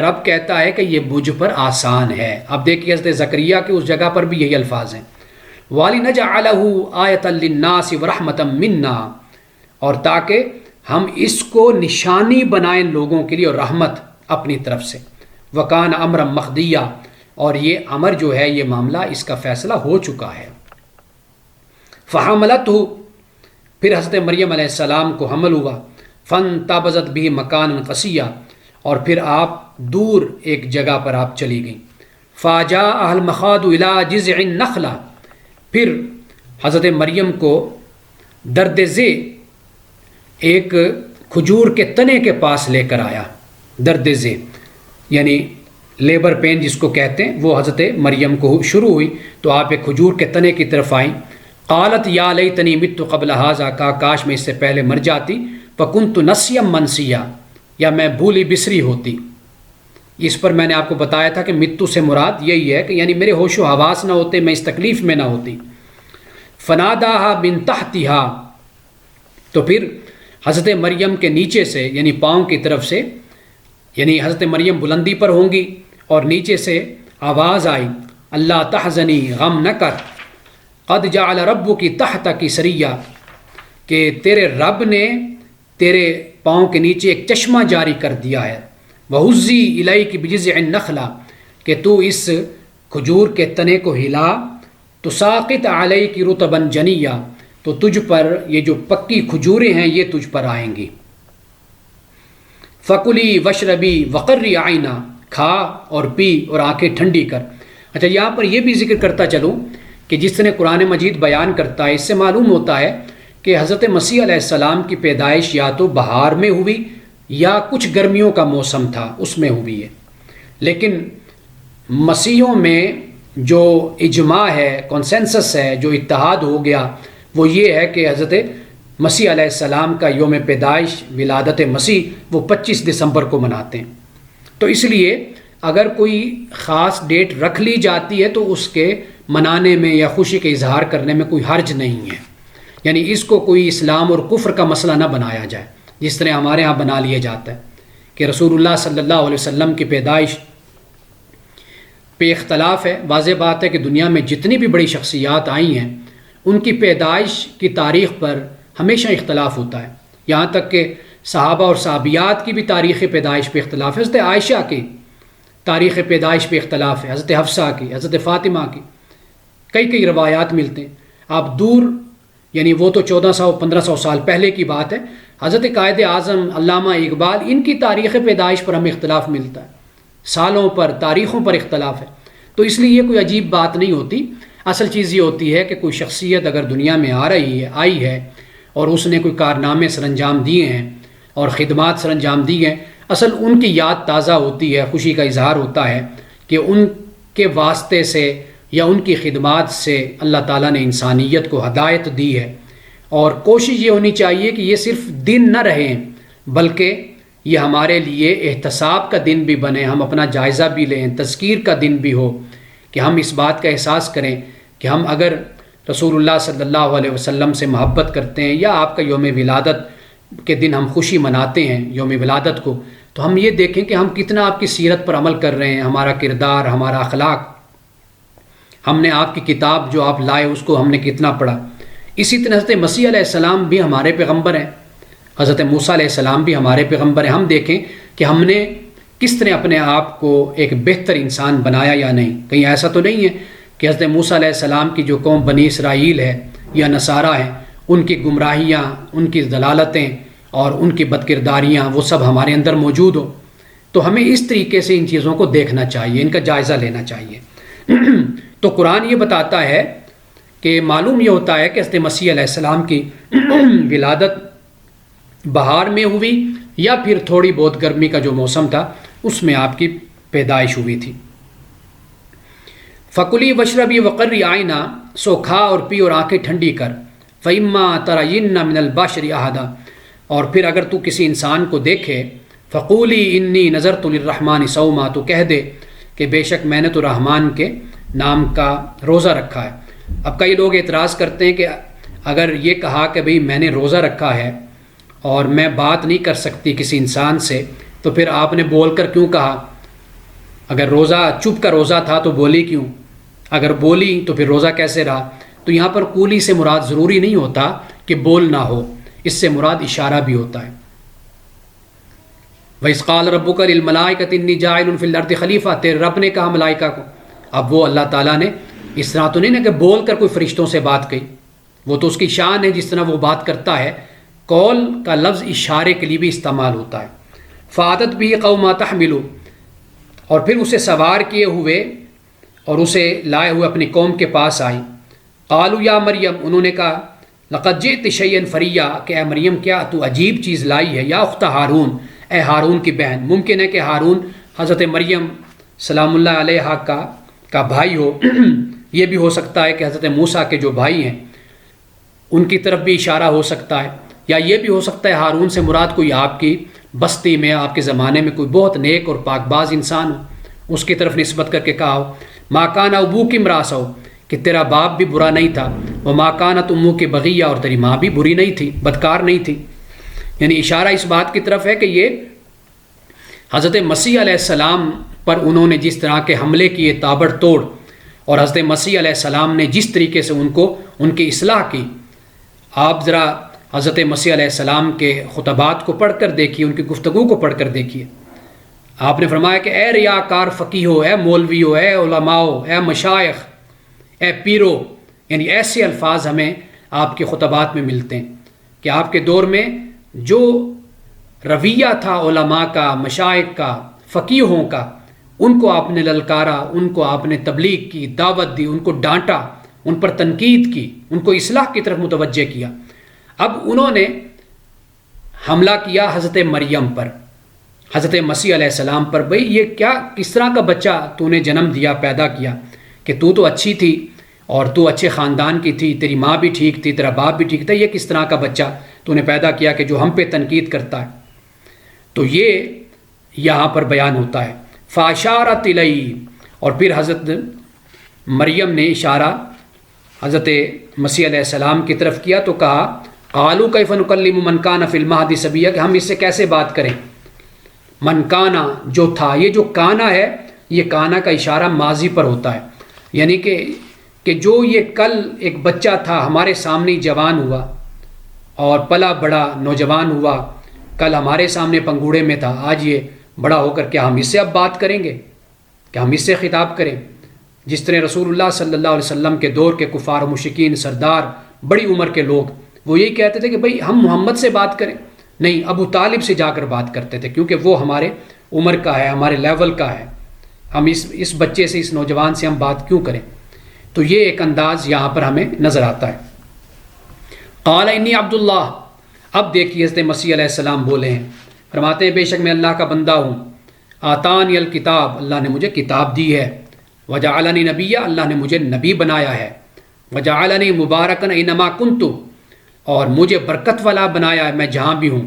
رب کہتا ہے کہ یہ مجھ پر آسان ہے. اب دیکھیے حضرت زکریا کے اس جگہ پر بھی یہی الفاظ ہیں. وَلِنَجْعَلَهُ آیَةً لِلنَّاسِ وَرَحْمَةً مِنَّا اور تاکہ ہم اس کو نشانی بنائیں لوگوں کے لیے اور رحمت اپنی طرف سے. وَكَانَ أَمْرًا مَقْضِيًّا اور یہ امر جو ہے یہ معاملہ اس کا فیصلہ ہو چکا ہے. فَحَمَلَتْهُ پھر حضرت مریم علیہ السلام کو حمل ہوا. فَانْتَبَذَتْ بِهِ مَكَانًا قَصِيًّا اور پھر آپ دور ایک جگہ پر آپ چلی گئیں. فَجَاءَهَا الْمَخَاضُ إِلَىٰ جِذْعِ النَّخْلَةِ پھر حضرت مریم کو درد ذی ایک کھجور کے تنے کے پاس لے کر آیا. درد ذی یعنی لیبر پین جس کو کہتے ہیں وہ حضرت مریم کو شروع ہوئی تو آپ ایک کھجور کے تنے کی طرف آئیں. قالت یا لیتنی مت قبل ھذا کا کاش میں اس سے پہلے مر جاتی. فکنت نسیا منسیا یا میں بھولی بسری ہوتی. اس پر میں نے آپ کو بتایا تھا کہ متو سے مراد یہی ہے کہ یعنی میرے ہوش و حواس نہ ہوتے، میں اس تکلیف میں نہ ہوتی. فناداہا من تحتہا تو پھر حضرت مریم کے نیچے سے یعنی پاؤں کی طرف سے یعنی حضرت مریم بلندی پر ہوں گی اور نیچے سے آواز آئی اللہ تحزنی غم نہ کر، قد جعل ربک تحتک سریا کہ تیرے رب نے تیرے پاؤں کے نیچے ایک چشمہ جاری کر دیا ہے. وَهُزِّي إِلَيْكِ بِجِذْعِ النَّخْلَةِ کہ تو اس کھجور کے تنے کو ہلا تُسَاقِطْ عَلَيْكِ رُطَبًا جَنِيًّا تو تجھ پر یہ جو پکی کھجوریں ہیں یہ تجھ پر آئیں گی. فَكُلِي وَاشْرَبِي وَقَرِّي عَيْنًا کھا اور پی اور آنکھیں ٹھنڈی کر. اچھا یہاں پر یہ بھی ذکر کرتا چلوں کہ جس طرح قرآن مجید بیان کرتا ہے اس سے معلوم ہوتا ہے کہ حضرت مسیح علیہ السلام کی پیدائش یا تو بہار میں ہوئی یا کچھ گرمیوں کا موسم تھا اس میں ہوئی ہے. لیکن مسیحوں میں جو اجماع ہے، کنسنسس ہے، جو اتحاد ہو گیا وہ یہ ہے کہ حضرت مسیح علیہ السلام کا یوم پیدائش ولادت مسیح وہ 25 دسمبر کو مناتے ہیں. تو اس لیے اگر کوئی خاص ڈیٹ رکھ لی جاتی ہے تو اس کے منانے میں یا خوشی کے اظہار کرنے میں کوئی حرج نہیں ہے. یعنی اس کو کوئی اسلام اور کفر کا مسئلہ نہ بنایا جائے، جس طرح ہمارے ہاں بنا لیا جاتا ہے کہ رسول اللہ صلی اللہ علیہ وسلم کی پیدائش پہ اختلاف ہے۔ واضح بات ہے کہ دنیا میں جتنی بھی بڑی شخصیات آئی ہیں ان کی پیدائش کی تاریخ پر ہمیشہ اختلاف ہوتا ہے، یہاں تک کہ صحابہ اور صحابیات کی بھی تاریخ پیدائش پہ اختلاف ہے۔ حضرت عائشہ کی تاریخ پیدائش پہ اختلاف ہے، حضرت حفصہ کی، حضرت فاطمہ کی، کئی روایات ملتے ہیں۔ آپ دور یعنی وہ تو 1400-1500 سال پہلے کی بات ہے، حضرت قائد اعظم علامہ اقبال ان کی تاریخ پیدائش پر ہمیں اختلاف ملتا ہے، سالوں پر، تاریخوں پر اختلاف ہے۔ تو اس لیے یہ کوئی عجیب بات نہیں ہوتی، اصل چیز یہ ہوتی ہے کہ کوئی شخصیت اگر دنیا میں آئی ہے اور اس نے کوئی کارنامے سر انجام دیے ہیں اور خدمات سر انجام دی ہیں، اصل ان کی یاد تازہ ہوتی ہے، خوشی کا اظہار ہوتا ہے کہ ان کے واسطے سے یا ان کی خدمات سے اللہ تعالیٰ نے انسانیت کو ہدایت دی ہے۔ اور کوشش یہ ہونی چاہیے کہ یہ صرف دن نہ رہیں بلکہ یہ ہمارے لیے احتساب کا دن بھی بنے، ہم اپنا جائزہ بھی لیں، تذکیر کا دن بھی ہو کہ ہم اس بات کا احساس کریں کہ ہم اگر رسول اللہ صلی اللہ علیہ وسلم سے محبت کرتے ہیں یا آپ کا یوم ولادت کے دن ہم خوشی مناتے ہیں یوم ولادت کو، تو ہم یہ دیکھیں کہ ہم کتنا آپ کی سیرت پر عمل کر رہے ہیں، ہمارا کردار، ہمارا اخلاق، ہم نے آپ کی کتاب جو آپ لائے اس کو ہم نے کتنا پڑھا۔ اسی طرح حضرت مسیح علیہ السلام بھی ہمارے پیغمبر ہیں، حضرت موسیٰ علیہ السلام بھی ہمارے پیغمبر ہیں۔ ہم دیکھیں کہ ہم نے کس طرح اپنے آپ کو ایک بہتر انسان بنایا یا نہیں۔ کہیں ایسا تو نہیں ہے کہ حضرت موسیٰ علیہ السلام کی جو قوم بنی اسرائیل ہے یا نصارہ ہیں، ان کی گمراہیاں، ان کی ضلالتیں اور ان کی بدکرداریاں وہ سب ہمارے اندر موجود ہو۔ تو ہمیں اس طریقے سے ان چیزوں کو دیکھنا چاہیے، ان کا جائزہ لینا چاہیے۔ تو قرآن یہ بتاتا ہے کہ معلوم یہ ہوتا ہے کہ حضرت مسیح علیہ السلام کی ولادت بہار میں ہوئی یا پھر تھوڑی بہت گرمی کا جو موسم تھا اس میں آپ کی پیدائش ہوئی تھی۔ فَكُلِي وَاشْرَبِي وَقَرِّي عَيْنًا، سو کھا اور پی اور آنکھیں ٹھنڈی کر۔ فَإِمَّا تَرَيِنَّ مِنَ الْبَشَرِ أَحَدًا، اور پھر اگر تو کسی انسان کو دیکھے، فَقُولِي إِنِّي نَذَرْتُ لِلرَّحْمَنِ صَوْمًا، تو کہہ دے کہ بے شک میں نے تو رحمان کے نام کا روزہ رکھا ہے۔ اب کئی لوگ اعتراض کرتے ہیں کہ اگر یہ کہا کہ بھئی میں نے روزہ رکھا ہے اور میں بات نہیں کر سکتی کسی انسان سے، تو پھر آپ نے بول کر کیوں کہا؟ اگر روزہ چپ کا روزہ تھا تو بولی کیوں؟ اگر بولی تو پھر روزہ کیسے رہا؟ تو یہاں پر قولی سے مراد ضروری نہیں ہوتا کہ بول نہ ہو، اس سے مراد اشارہ بھی ہوتا ہے۔ وَإِذْ قَالَ رَبُّكَ لِلْمَلَائِكَةِ إِنِّي جَاعِلٌ فِي الْأَرْضِ خلیفہ، تیرے رب نے کہا ملائکہ کو۔ اب وہ اللہ تعالیٰ نے اس طرح تو نہیں نا کہ بول کر کوئی فرشتوں سے بات کہی، وہ تو اس کی شان ہے جس طرح وہ بات کرتا ہے۔ قول کا لفظ اشارے کے لیے بھی استعمال ہوتا ہے۔ فَأَتَتْ بِهِ قَوْمًا تَحْمِلُهُ، اور پھر اسے سوار کیے ہوئے اور اسے لائے ہوئے اپنی قوم کے پاس آئی۔ قالوا یا مریم، انہوں نے کہا لقد جئت شیئا فریا، کہ اے مریم کیا تو عجیب چیز لائی ہے، یا اخت ہارون، اے ہارون کی بہن۔ ممکن ہے کہ ہارون حضرت مریم سلام اللہ علیہ کا بھائی ہو، یہ بھی ہو سکتا ہے کہ حضرت موسیٰ کے جو بھائی ہیں ان کی طرف بھی اشارہ ہو سکتا ہے، یا یہ بھی ہو سکتا ہے ہارون سے مراد کوئی آپ کی بستی میں، آپ کے زمانے میں کوئی بہت نیک اور پاک باز انسان ہو، اس کی طرف نسبت کر کے کہا ہو۔ ما کان ابوک امرأ سوء، کہ تیرا باپ بھی برا نہیں تھا، وما کانت امک بغیہ، اور تیری ماں بھی بری نہیں تھی، بدکار نہیں تھی۔ یعنی اشارہ اس بات کی طرف ہے کہ یہ حضرت مسیح علیہ السلام پر انہوں نے جس طرح کے حملے کیے تابڑ توڑ، اور حضرت مسیح علیہ السلام نے جس طریقے سے ان کی اصلاح کی۔ آپ ذرا حضرت مسیح علیہ السلام کے خطبات کو پڑھ کر دیکھیے، ان کی گفتگو کو پڑھ کر دیکھیے۔ آپ نے فرمایا کہ اے ریاکار فقیہو، اے مولویو، اے علماء، اے مشائخ، اے پیرو، یعنی ایسے الفاظ ہمیں آپ کے خطبات میں ملتے ہیں کہ آپ کے دور میں جو رویہ تھا علماء کا، مشائخ کا، فقیہوں کا، ان کو آپ نے للکارا، ان کو آپ نے تبلیغ کی، دعوت دی، ان کو ڈانٹا، ان پر تنقید کی، ان کو اصلاح کی طرف متوجہ کیا۔ اب انہوں نے حملہ کیا حضرت مریم پر، حضرت مسیح علیہ السلام پر۔ بھئی یہ کیا، کس طرح کا بچہ تو نے جنم دیا، پیدا کیا، کہ تو اچھی تھی اور تو اچھے خاندان کی تھی، تیری ماں بھی ٹھیک تھی، تیرا باپ بھی ٹھیک تھا، یہ کس طرح کا بچہ تو نے پیدا کیا کہ جو ہم پہ تنقید کرتا ہے؟ تو یہ یہاں پر بیان ہوتا ہے۔ فاشارت الیہ، اور پھر حضرت مریم نے اشارہ حضرت مسیح علیہ السلام کی طرف کیا تو کہا قالوا کیف نکلم من کان فی المہد صبیا، کہ ہم اس سے کیسے بات کریں. من کانا جو تھا، یہ جو کانا ہے یہ کانا کا اشارہ ماضی پر ہوتا ہے، یعنی کہ جو یہ کل ایک بچہ تھا ہمارے سامنے جوان ہوا اور پلا بڑا نوجوان ہوا، کل ہمارے سامنے پنگوڑے میں تھا، آج یہ بڑا ہو کر کیا ہم اس سے اب بات کریں گے، کہ ہم اس سے خطاب کریں. جس طرح رسول اللہ صلی اللہ علیہ وسلم کے دور کے کفار و مشرکین سردار بڑی عمر کے لوگ وہ یہی کہتے تھے کہ بھئی ہم محمد سے بات کریں، نہیں ابو طالب سے جا کر بات کرتے تھے، کیونکہ وہ ہمارے عمر کا ہے، ہمارے لیول کا ہے، ہم اس بچے سے، اس نوجوان سے ہم بات کیوں کریں. تو یہ ایک انداز یہاں پر ہمیں نظر آتا ہے. قال انی عبداللہ، اب دیکھیے حضرت مسیح علیہ السلام بولے ہیں، فرماتے ہیں بے شک میں اللہ کا بندہ ہوں. آتانی الکتاب، اللہ نے مجھے کتاب دی ہے. وجعلنی نبیہ، اللہ نے مجھے نبی بنایا ہے. وجعلنی مبارکن اینما کنت، اور مجھے برکت والا بنایا ہے میں جہاں بھی ہوں.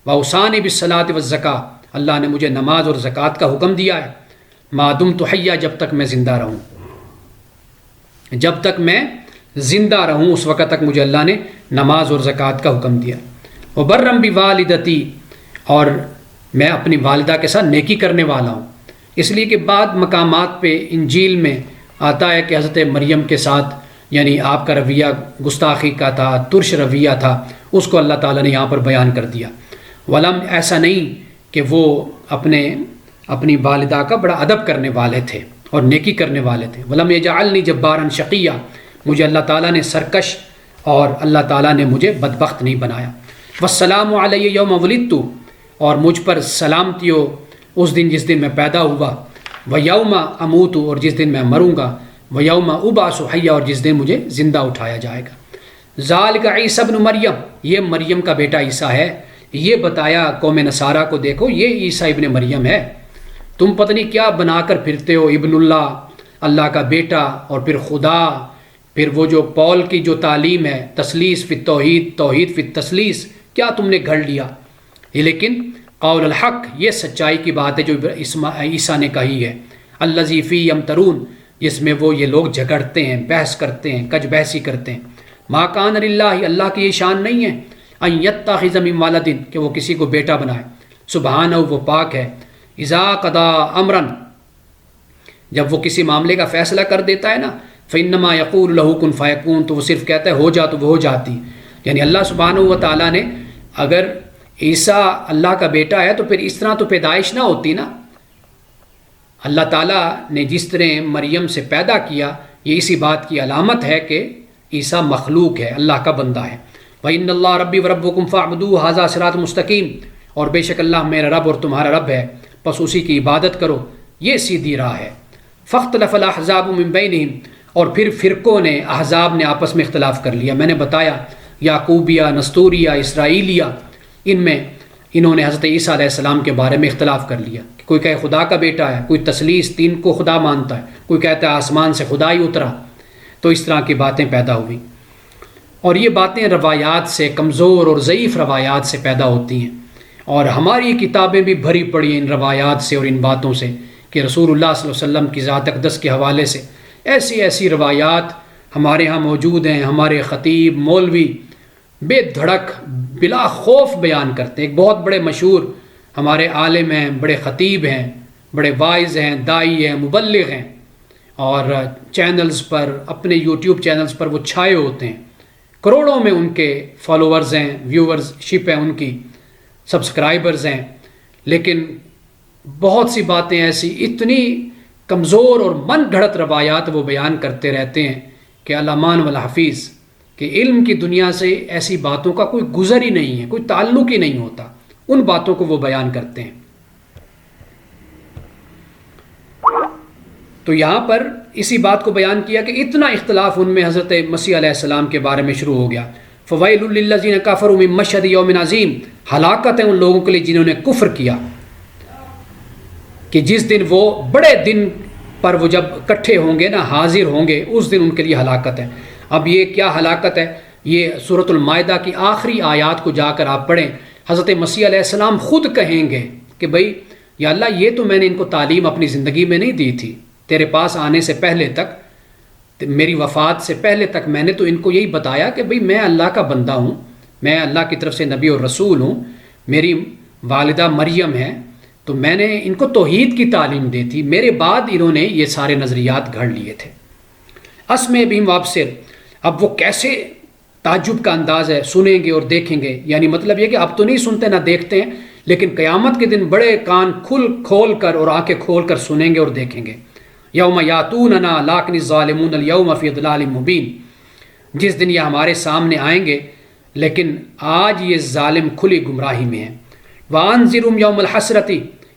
واوصانی بالصلاۃ والزکاۃ، اللہ نے مجھے نماز اور زکوٰۃ کا حکم دیا ہے. ما دمت حیا، جب تک میں زندہ رہوں، جب تک میں زندہ رہوں اس وقت تک مجھے اللہ نے نماز اور زکوٰۃ کا حکم دیا. وبرم بوالدتی، اور میں اپنی والدہ کے ساتھ نیکی کرنے والا ہوں. اس لیے کہ بعض مقامات پہ انجیل میں آتا ہے کہ حضرت مریم کے ساتھ یعنی آپ کا رویہ گستاخی کا تھا، ترش رویہ تھا، اس کو اللہ تعالیٰ نے یہاں پر بیان کر دیا. ولم، ایسا نہیں کہ وہ اپنی والدہ کا بڑا ادب کرنے والے تھے اور نیکی کرنے والے تھے. ولم یجعلنی جبارا شقیہ، مجھے اللہ تعالیٰ نے سرکش اور اللہ تعالیٰ نے مجھے بدبخت نہیں بنایا. والسلام علی یوم ولدت، اور مجھ پر سلامتی ہو اس دن جس دن میں پیدا ہوا. ویوم اموت، اور جس دن میں مروں گا. ویوم ابعث حیا، اور جس دن مجھے زندہ اٹھایا جائے گا. ذالک عیسی ابن مریم، یہ مریم کا بیٹا عیسیٰ ہے. یہ بتایا قوم نصارہ کو، دیکھو یہ عیسیٰ ابن مریم ہے، تم پتہ نہیں کیا بنا کر پھرتے ہو، ابن اللہ، اللہ کا بیٹا، اور پھر خدا، پھر وہ جو پول کی جو تعلیم ہے تثلیث فی التوحید، توحید فی التثلیث، کیا تم نے گھڑ لیا. لیکن قول الحق، یہ سچائی کی بات ہے جو عیسیٰ نے کہی ہے. الذی فی یمترون، جس میں وہ یہ لوگ جھگڑتے ہیں، بحث کرتے ہیں، کج بحثی کرتے ہیں. ما کان للہ، اللہ کی یہ شان نہیں ہے، ان یتخذ من ولد، کہ وہ کسی کو بیٹا بنائے. سبحانہ، وہ پاک ہے. اذا قضا امرا، جب وہ کسی معاملے کا فیصلہ کر دیتا ہے نا، فانما یقول له کن فیکون، تو وہ صرف کہتا ہے ہو جا تو وہ ہو جاتی. یعنی اللہ سبحانہ و تعالیٰ نے اگر عیسیٰ اللہ کا بیٹا ہے تو پھر اس طرح تو پیدائش نہ ہوتی نا. اللہ تعالیٰ نے جس طرح مریم سے پیدا کیا، یہ اسی بات کی علامت ہے کہ عیسیٰ مخلوق ہے، اللہ کا بندہ ہے. وَإِنَّ اللَّهَ رَبِّي وَرَبُّكُمْ فَاعْبُدُوهُ هَذَا صِرَاطٌ مُسْتَقِيمٌ، اور بے شک اللہ میرا رب اور تمہارا رب ہے، پس اسی کی عبادت کرو، یہ سیدھی راہ ہے. فَاخْتَلَفَ الْأَحْزَابُ مِن بَيْنِهِمْ، اور پھر فرقوں نے، احزاب نے آپس میں اختلاف کر لیا. میں نے بتایا یعقوبیہ، نستوریہ، اسرائیلیہ، ان میں انہوں نے حضرت عیسیٰ علیہ السلام کے بارے میں اختلاف کر لیا. کوئی کہے خدا کا بیٹا ہے، کوئی تثلیث، تین کو خدا مانتا ہے، کوئی کہتا ہے آسمان سے خدا ہی اترا. تو اس طرح کی باتیں پیدا ہوئی، اور یہ باتیں روایات سے، کمزور اور ضعیف روایات سے پیدا ہوتی ہیں. اور ہماری کتابیں بھی بھری پڑی ہیں ان روایات سے اور ان باتوں سے کہ رسول اللہ صلی اللہ علیہ وسلم کی ذات اقدس کے حوالے سے ایسی ایسی روایات ہمارے ہاں موجود ہیں. ہمارے خطیب مولوی بے دھڑک بلا خوف بیان کرتے ہیں. ایک بہت بڑے مشہور ہمارے عالم ہیں، بڑے خطیب ہیں، بڑے واعظ ہیں، داعی ہیں، مبلغ ہیں، اور چینلز پر، اپنے یوٹیوب چینلز پر وہ چھائے ہوتے ہیں. کروڑوں میں ان کے فالوورز ہیں، ویورز شپ ہیں، ان کی سبسکرائبرز ہیں. لیکن بہت سی باتیں ایسی اتنی کمزور اور من گھڑت روایات وہ بیان کرتے رہتے ہیں کہ علامان والحفیظ، کہ علم کی دنیا سے ایسی باتوں کا کوئی گزر ہی نہیں ہے، کوئی تعلق ہی نہیں ہوتا. ان باتوں کو وہ بیان کرتے ہیں. تو یہاں پر اسی بات کو بیان کیا کہ اتنا اختلاف ان میں حضرت مسیح علیہ السلام کے بارے میں شروع ہو گیا. فویل للذین کفروا من مشہد یوم عظیم، ہلاکت ہے ان لوگوں کے لیے جنہوں نے کفر کیا کہ جس دن وہ بڑے دن پر وہ جب اکٹھے ہوں گے نا، حاضر ہوں گے، اس دن ان کے لیے ہلاکت ہے. اب یہ کیا ہلاکت ہے؟ یہ سورۃ المائدہ کی آخری آیات کو جا کر آپ پڑھیں. حضرت مسیح علیہ السلام خود کہیں گے کہ بھئی یا اللہ، یہ تو میں نے ان کو تعلیم اپنی زندگی میں نہیں دی تھی، تیرے پاس آنے سے پہلے تک میری وفات سے پہلے تک میں نے تو ان کو یہی بتایا کہ بھئی میں اللہ کا بندہ ہوں، میں اللہ کی طرف سے نبی اور رسول ہوں، میری والدہ مریم ہے، تو میں نے ان کو توحید کی تعلیم دی تھی، میرے بعد انہوں نے یہ سارے نظریات گھڑ لیے تھے۔ اسمع بہم وابصر، اب وہ کیسے تعجب کا انداز ہے، سنیں گے اور دیکھیں گے، یعنی مطلب یہ کہ اب تو نہیں سنتے نہ دیکھتے ہیں، لیکن قیامت کے دن بڑے کان کھول کر اور آنکھیں کھول کر سنیں گے اور دیکھیں گے۔ یوم یاتوننا لیکن الظالمون الیوم فی ضلال مبین، جس دن یہ ہمارے سامنے آئیں گے لیکن آج یہ ظالم کھلی گمراہی میں ہیں۔ وانذرہم یوم الحسرۃ،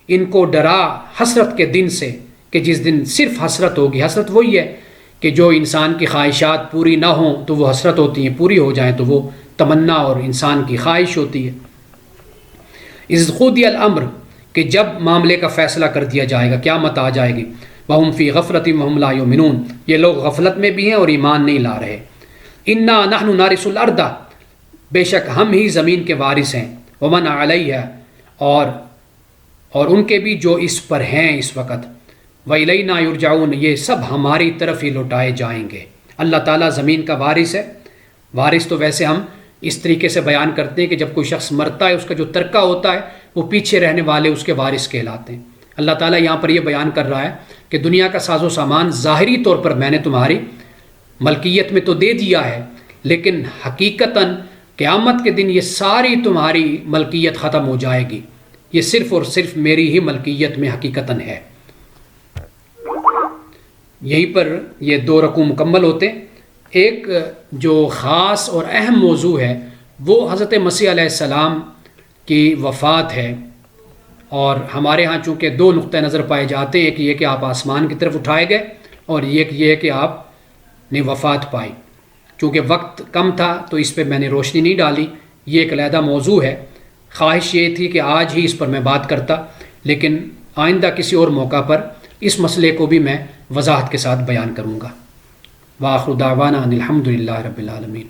ان کو ڈرا حسرت کے دن سے کہ جس دن صرف حسرت ہوگی۔ حسرت وہی ہے کہ جو انسان کی خواہشات پوری نہ ہوں تو وہ حسرت ہوتی ہیں، پوری ہو جائیں تو وہ تمنا اور انسان کی خواہش ہوتی ہے۔ اذ قضی الامر، کہ جب معاملے کا فیصلہ کر دیا جائے گا، قیامت آ جائے گی۔ وہم فی غفلۃ وہم لا یؤمنون، یہ لوگ غفلت میں بھی ہیں اور ایمان نہیں لا رہے۔ انا نحن نارث الارض، بے شک ہم ہی زمین کے وارث ہیں، ومن علیہا، اور ان کے بھی جو اس پر ہیں اس وقت، وَإِلَيْنَا يُرْجَعُونَ، یہ سب ہماری طرف ہی لوٹائے جائیں گے۔ اللہ تعالیٰ زمین کا وارث ہے۔ وارث تو ویسے ہم اس طریقے سے بیان کرتے ہیں کہ جب کوئی شخص مرتا ہے اس کا جو ترکہ ہوتا ہے وہ پیچھے رہنے والے اس کے وارث کہلاتے ہیں۔ اللہ تعالیٰ یہاں پر یہ بیان کر رہا ہے کہ دنیا کا ساز و سامان ظاہری طور پر میں نے تمہاری ملکیت میں تو دے دیا ہے، لیکن حقیقتاً قیامت کے دن یہ ساری تمہاری ملکیت ختم ہو جائے گی، یہ صرف اور صرف میری ہی ملکیت میں حقیقتاً ہے۔ یہیں پر یہ 2 رکوع مکمل ہوتے ہیں۔ ایک جو خاص اور اہم موضوع ہے وہ حضرت مسیح علیہ السلام کی وفات ہے، اور ہمارے ہاں چونکہ 2 نقطہ نظر پائے جاتے ہیں، ایک یہ کہ آپ آسمان کی طرف اٹھائے گئے، اور ایک یہ کہ آپ نے وفات پائی۔ چونکہ وقت کم تھا تو اس پہ میں نے روشنی نہیں ڈالی، یہ ایک علیحدہ موضوع ہے۔ خواہش یہ تھی کہ آج ہی اس پر میں بات کرتا، لیکن آئندہ کسی اور موقع پر اس مسئلے کو بھی میں وضاحت کے ساتھ بیان کروں گا۔ وآخر دعوانا ان الحمد للہ رب العالمین۔